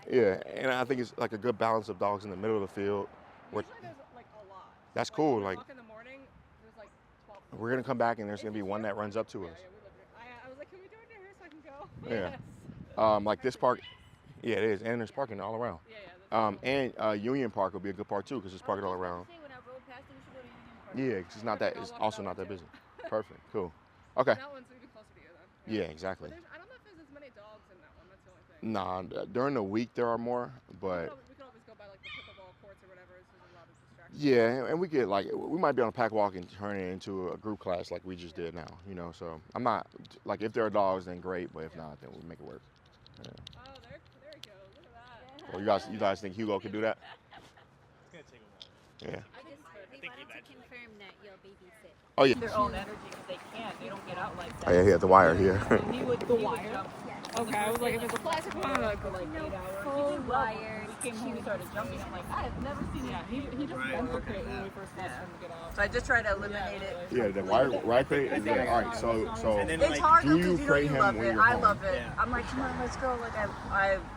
Yeah, and I think it's like a good balance of dogs in the middle of the field. Usually there's like a lot. That's cool. When we Like, walk in the morning, there's like 12. we're gonna come back and there's gonna be one that runs up to us. Yeah, we live here. I was like, can we do it here so I can go? Yeah. Yes. Like this park. Yeah, it is, and there's parking all around. Yeah, yeah. And Union Park will be a good park too, because there's parking all around. When I rode past it, we should go to Union Park. Yeah, 'cause it's not that. Perfect, It's I'll walk also that not way that too. busy. Perfect. Cool. Okay. That one's even closer to you then. Yeah, exactly. But I don't know if there's as many dogs in that one. That's the only thing. Nah, during the week there are more, but We could always go by like the pickleball courts or whatever. It's Yeah, and we could like we might be on a pack walk and turn it into a group class like we just did now. You know, so I'm not like if there are dogs, then great, but if not, then we'll make it work. Yeah. Oh, there we go. Look at that. Well, you guys think Hugo can do that? It's gonna take a while. Yeah. We wanted to confirm that you'll babysit. Oh yeah. Their own energy because they can't. They don't get out like that. Oh yeah, he had the wire here. He would the wire. Okay, I was like, if it's a plastic one, I'm like, For like 8 hours. Full He wired. We came home and started jumping. I'm like, I have never seen yeah, him. he just bent the crate when we first asked him to get out. So I just try to eliminate it. Yeah, the wire crate is there. All right, so And then, It's like, hard do because you you know crate you him love when it. you're I home? love it. Yeah. I'm like, come on, let's go. Like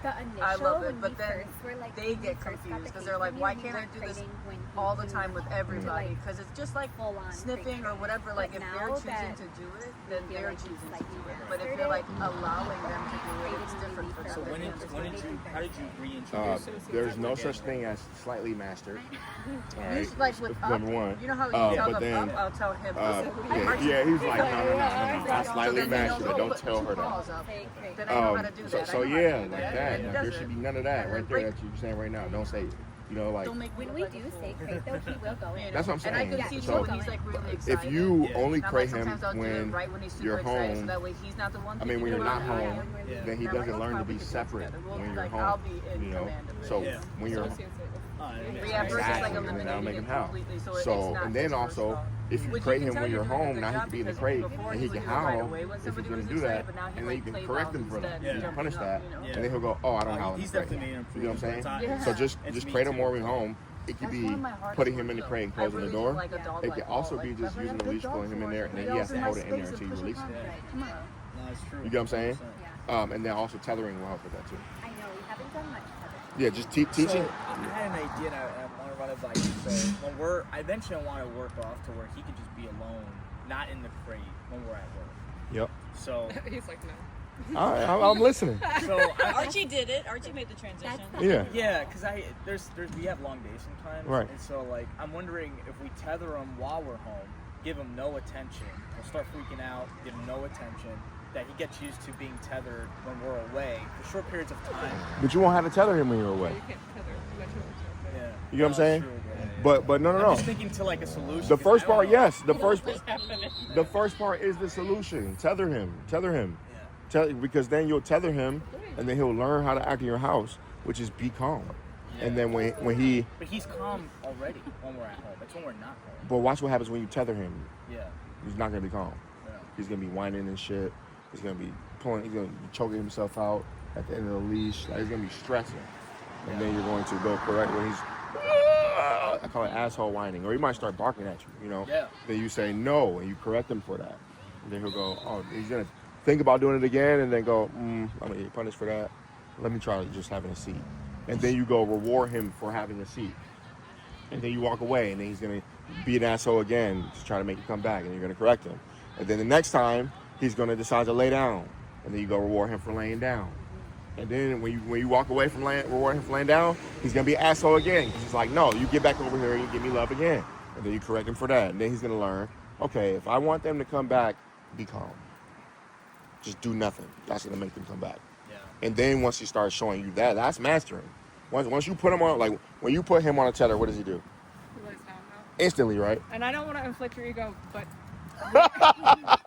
The initial, I love it, when but we then first were, like, they when we get first got the confused because cage they're like, from why you, can't we I do weren't this crating when he all the came time with out. everybody? Like, Because it's just like full on sniffing crate or whatever. Like But if now they're choosing that to do it, we then feel they're like it's choosing to slightly do it. mastered But if you're like allowing them to do it, it's different for So them. how did you reintroduce it? There's no such thing as slightly mastered. All right. Usually, like with Number up, one. you know how you Uh, tell but them then, up, I'll tell him. Yeah, he's like, no, not slightly mastered, but don't tell her that. Then I know how to do that. So I know how to yeah, do like And that. he Like, does there it. should be none of that right there that you're saying right now. Don't say it. You know, like Don't make me When look we like a do fool. say crate, though, he will go in. that's what I'm And I saying. can see So too when he's like really excited. if you Yeah. only And I'm crate like, him sometimes I'll do it when right when he's super you're excited, so home, that way he's not the one. I mean, when thinking you're not about it. home, Yeah. then he And I'm like, doesn't learn to "Oh, be we could do it separate together." We'll when be you're like, I'll home. be in You know, command of it. so Yeah. when you're Yeah, versus like exactly, and then that'll eliminating make him it howl. completely, so it's So not and then his first also thought. if you Which crate can him tell when you're you're doing a home, good now he job can be in the because crate before and he he can would do it right howl away when if he's somebody gonna was do excited, that, but now he and then like you can plays correct out him for that. instead, Yeah. You can jumping punish up, that, you know? Yeah. and then he'll go, oh, I don't howl in He's the crate. definitely an You know what I'm saying? improvement. Yeah. So just It's me crate him too. when we're home. It could That's be one of my hardest putting him ones, in the though. crate and I closing really the do door. like a dog It like could also that. be Like, just but using the good leash, dog pulling him in for there, it. and then They he has also to my hold it in there space until you and release push it. it Right. Come on. No, it's true. You get what I'm saying? Yeah. And then also tethering will help with that too. I know, we haven't done much tether. Yeah, just teaching. So I had an idea and I want to run it by you. So when I eventually want to work off to where he can just be alone, not in the crate when we're at work. Yep. So He's like, no. All right, I'm listening. Archie did it. Archie made the transition. Yeah. Yeah, because we have long days sometimes, Right. And so like I'm wondering if we tether him while we're home, give him no attention, he'll start freaking out, give him no attention, that he gets used to being tethered when we're away for short periods of time. But you won't have to tether him when you're away. You can't tether. Eventually. Yeah, You know what I'm saying? True, yeah. But no. I'm just thinking to like a solution. The 'cause first I don't part, know. yes. The first part is the solution. Tether him. Yeah. Because then you'll tether him, and then he'll learn how to act in your house, which is be calm. And then when he, But he's calm already when we're at home. It's when we're not home. but watch what happens when you tether him. Yeah. He's not gonna be calm. Yeah. He's gonna be whining and shit. He's gonna be pulling. He's gonna be choking himself out at the end of the leash. Like he's gonna be stressing, and then you're going to go correct when he's. I call it asshole whining, or he might start barking at you. You know. Yeah. Then you say no, and you correct him for that. And then he'll go. Oh, he's gonna think about doing it again, and then go. I'm gonna get punished for that. Let me try just having a seat, and then you go reward him for having a seat, and then you walk away, and then he's gonna be an asshole again to try to make you come back, and you're gonna correct him. And then the next time, he's gonna decide to lay down, and then you go reward him for laying down. And then when you walk away from reward him for laying down, he's gonna be an asshole again. Because he's like, no, you get back over here and you give me love again. And then you correct him for that. And then he's gonna learn, okay, if I want them to come back, be calm. Just do nothing. That's gonna make them come back. Yeah. And then once he starts showing you that, that's mastering. Once you put him on, like when you put him on a tether, what does he do? He lays down now. Instantly, right? And I don't want to inflict your ego, but I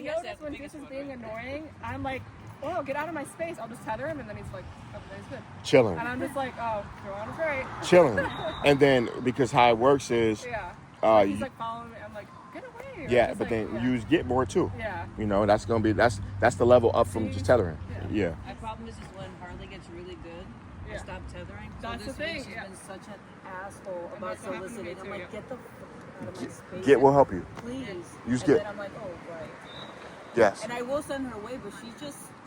He has notice that when biggest Juice is one being right there. annoying, I'm like, oh, get out of my space. I'll just tether him, and then he's like, oh, he's good. Chilling. And I'm just like, oh, Joanne is right. Chilling. And then because how it works is, Yeah. He's like following me. I'm like, get away. Or yeah, just but like, then yeah. you get more too. Yeah. You know, that's gonna be that's the level up from just tethering. Yeah. My problem is when Harley gets really good, I Yeah. stop tethering. That's so the this thing, week she's yeah. been such an asshole And about that's what happened to me soliciting. I'm too, like, yeah. get the fuck out of my space. Get will help you. Please. Use and get. then I'm like, oh, right. Yes. And I will send her away, but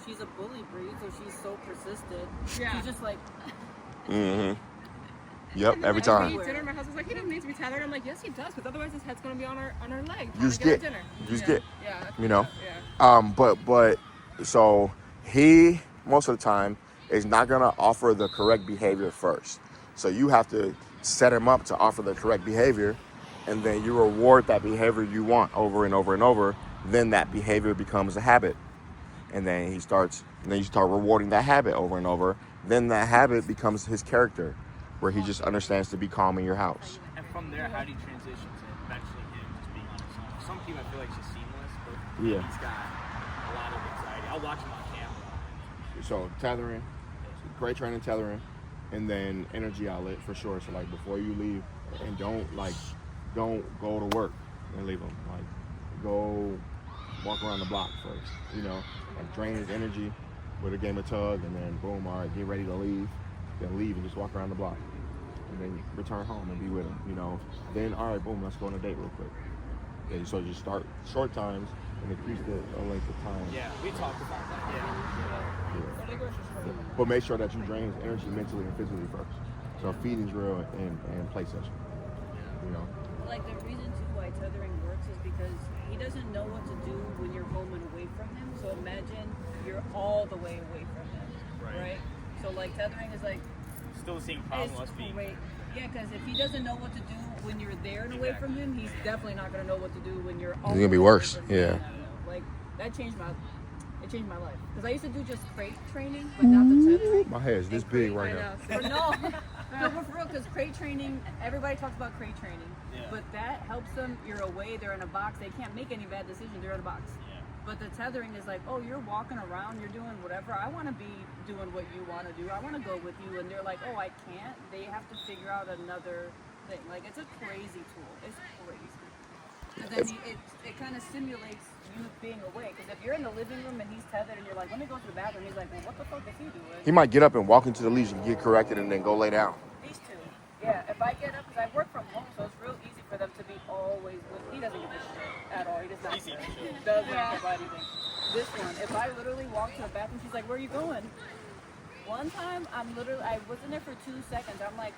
she's a bully breed, so she's so persistent. Yeah. She's just like, Mm-hmm. Yep. And then Every when time. we eat dinner, my husband's like, he doesn't need to be tethered. I'm like, yes, he does, because otherwise his head's gonna be on our leg. trying Use to get get. our dinner. Use yeah. get. Yeah. You know. Yeah. But so he most of the time is not gonna offer the correct behavior first. So you have to set him up to offer the correct behavior, and then you reward that behavior you want over and over and over. Then that behavior becomes a habit, and then you start rewarding that habit over and over. Then that habit becomes his character. where he just understands to be calm in your house. And from there, how do you transition to eventually him just being on his own? For some people, I feel like it's just seamless, but Yeah. he's got a lot of anxiety. I'll watch him on camera. So tethering, crate training, tethering, and then energy outlet for sure. So like before you leave, and don't go to work and leave him. Like go walk around the block first. You know, like drain his energy with a game of tug, and then boom, all right, get ready to leave. Then leave and just walk around the block, and then return home and be with him. You know, then all right, boom, let's go on a date real quick. Okay, so just start short times and increase the length of time. Yeah, we talked about that. Yeah. But make sure that you drain his energy mentally and physically first. So feeding's real and play session. You know. Like the reason too why tethering works is because he doesn't know what to do when you're home and away from him. So imagine you're all the way away from him, right? So like tethering is like Still seeing problem us being. great. Yeah, because if he doesn't know what to do when you're there and away from him, he's definitely not gonna know what to do when you're. It's gonna be worse. Yeah. Like that changed my life because I used to do just crate training, but not the tethering. My head is this big right now. But no, but for real, because crate training, everybody talks about crate training, but that helps them. You're away, they're in a box, they can't make any bad decisions, they're in a box. But the tethering is like, oh, you're walking around, you're doing whatever. I want to be doing what you want to do. I want to go with you. And they're like, oh, I can't. They have to figure out another thing. Like, it's a crazy tool. It's crazy. And then it kind of simulates you being away. Because if you're in the living room and he's tethered and you're like, let me go to the bathroom, he's like, well, what the fuck is he doing? He might get up and walk into the leash and get corrected and then go lay down. These two. Yeah, if I get up, because I work from home, so it's real easy for them to be always with. He doesn't give a shit at all. He does not. Doesn't give anything. This one, if I literally walk to the bathroom, she's like, "Where are you going?" One time, I was in there for 2 seconds. I'm like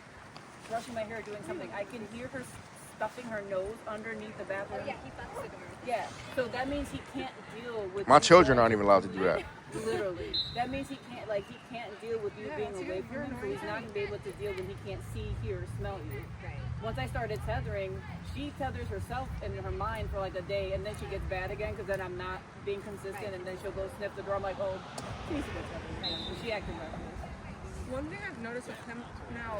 brushing my hair, doing something. I can hear her stuffing her nose underneath the bathroom. Oh, yeah, he fucks cigarettes. Yeah, so that means he can't deal with. My children aren't even allowed to do that. Literally, that means he can't deal with you being away from him, so he's not gonna be able to deal when he can't see, hear, or smell you. Right. Once I started tethering, she tethers herself in her mind for like a day, and then she gets bad again because then I'm not being consistent, and then she'll go sniff the door. I'm like, oh, she needs to get tethered. And she acting reckless. One thing I've noticed with him now,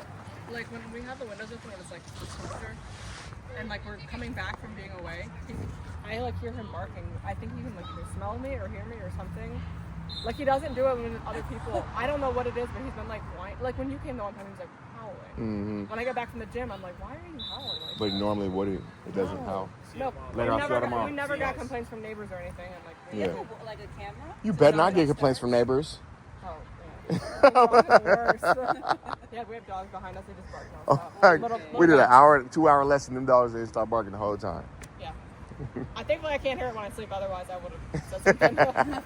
like when we have the windows open when it's like the temperature, and like we're coming back from being away, I like hear him barking. I think he can like either smell me or hear me or something. Like he doesn't do it when other people. I don't know what it is, but he's been like whining. Like when you came the one time, he was like howling. Mm-hmm. When I get back from the gym, I'm like, why are you howling? Like, But normally, it doesn't howl. no, Let her off, shut him off. we never got complaints from neighbors or anything. And like, Yeah. Like a camera? You better not get complaints from neighbors. oh, yeah. Dogs are worse. Yeah, we have dogs behind us. They just bark nonstop. We did an hour, 2 hour lesson. Them dogs didn't stop barking the whole time. Yeah. I think I can't hear it when I sleep. Otherwise, I would have said something.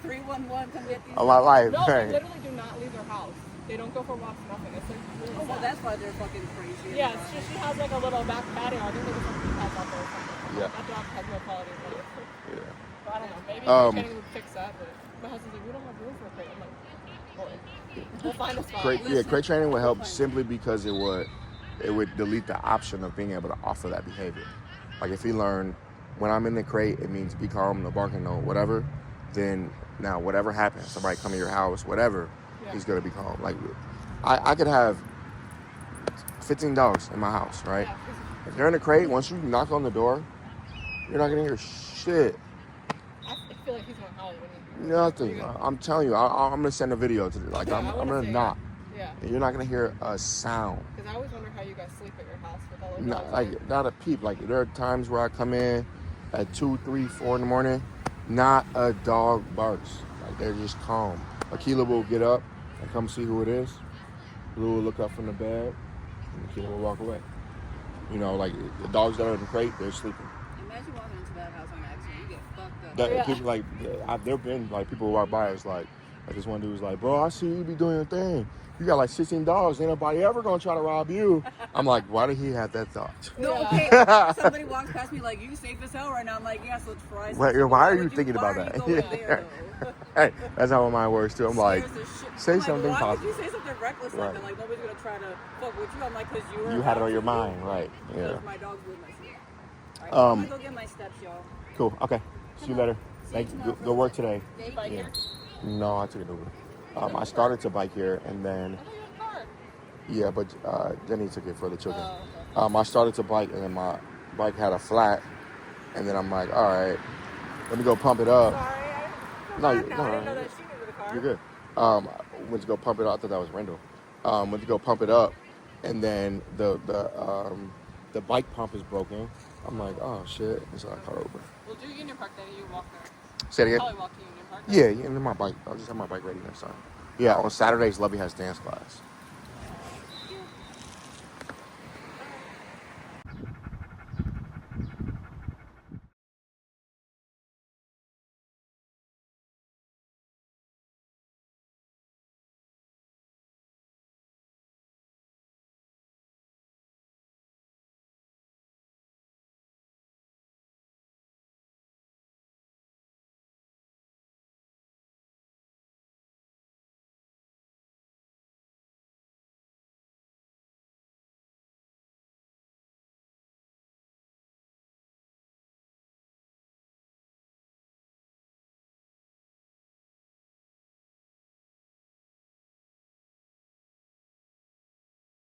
311, come get these. On my life. No, they Hey. literally do not leave their house. They don't go for walks, nothing. It's like really Oh, well, sad. that's why they're fucking crazy. Yeah, it's just, she has like a little back patio. I think there's some keypads out there or something. Yeah. That dog has no quality of life. Yeah. So I don't know. Maybe training would fix that, but my husband's like, we don't have room for a crate. I'm like, boy, we'll find a spot. Crate training would help simply because it would delete the option of being able to offer that behavior. Like if he learned, when I'm in the crate, it means be calm, no barking, no whatever. Then now whatever happens, somebody come in your house, whatever, he's gonna be calm. Like I could have 15 dogs in my house, right? If they're in the crate, once you knock on the door, you're not gonna hear shit. I feel like he's going to howl when you Nothing. I'm telling you, I'm gonna send a video to like I'm gonna knock. Yeah. And you're not gonna hear a sound. Because I always wonder how you guys sleep at your house with all the dogs. Not a peep. Like there are times where I come in at 2, 3, 4 in the morning, not a dog barks. Like they're just calm. Akila will get up and come see who it is. Blue will look up from the bed, and Akila will walk away. You know, like the dogs that are in the crate, they're sleeping. Imagine walking into that house on accident. You get fucked up. People like there been like people who walk by. It's like this one dude was like, bro, I see you be doing your thing. You got like 16 dogs. Ain't nobody ever gonna try to rob you. I'm like, why did he have that thought? No, okay. Somebody walks past me like, you safe as hell right now. I'm like, yeah, so try. Why are you thinking about that? Hey, that's how my mind works too. I'm like, say something why positive. would you say something reckless like that? Like nobody's gonna try to fuck with you. I'm like, cause You had it on your mind, right? Yeah. Because my dog's with myself. Alright, I'm gonna go get my steps, y'all. Cool. Okay. See you later. Thank you. Go work today. Bike here? No, I took an Uber. I started to bike here and then Yeah, but Jenny took it for the children. Oh, okay. I started to bike, and then my bike had a flat, and then I'm like, all right, let me go pump it up. Sorry, I feel No, bad now. I didn't know no, that she needed a car. you're good. Went to go pump it up. I thought that was Rendell. Went to go pump it up, and then the bike pump is broken. I'm like, oh shit, and so I called over. We'll do Union Park Day. You walk there. Say it again. Probably walk to Union Park Day. Yeah, and then my bike. I'll just have my bike ready next time. Yeah, on Saturdays, Lovey has dance class.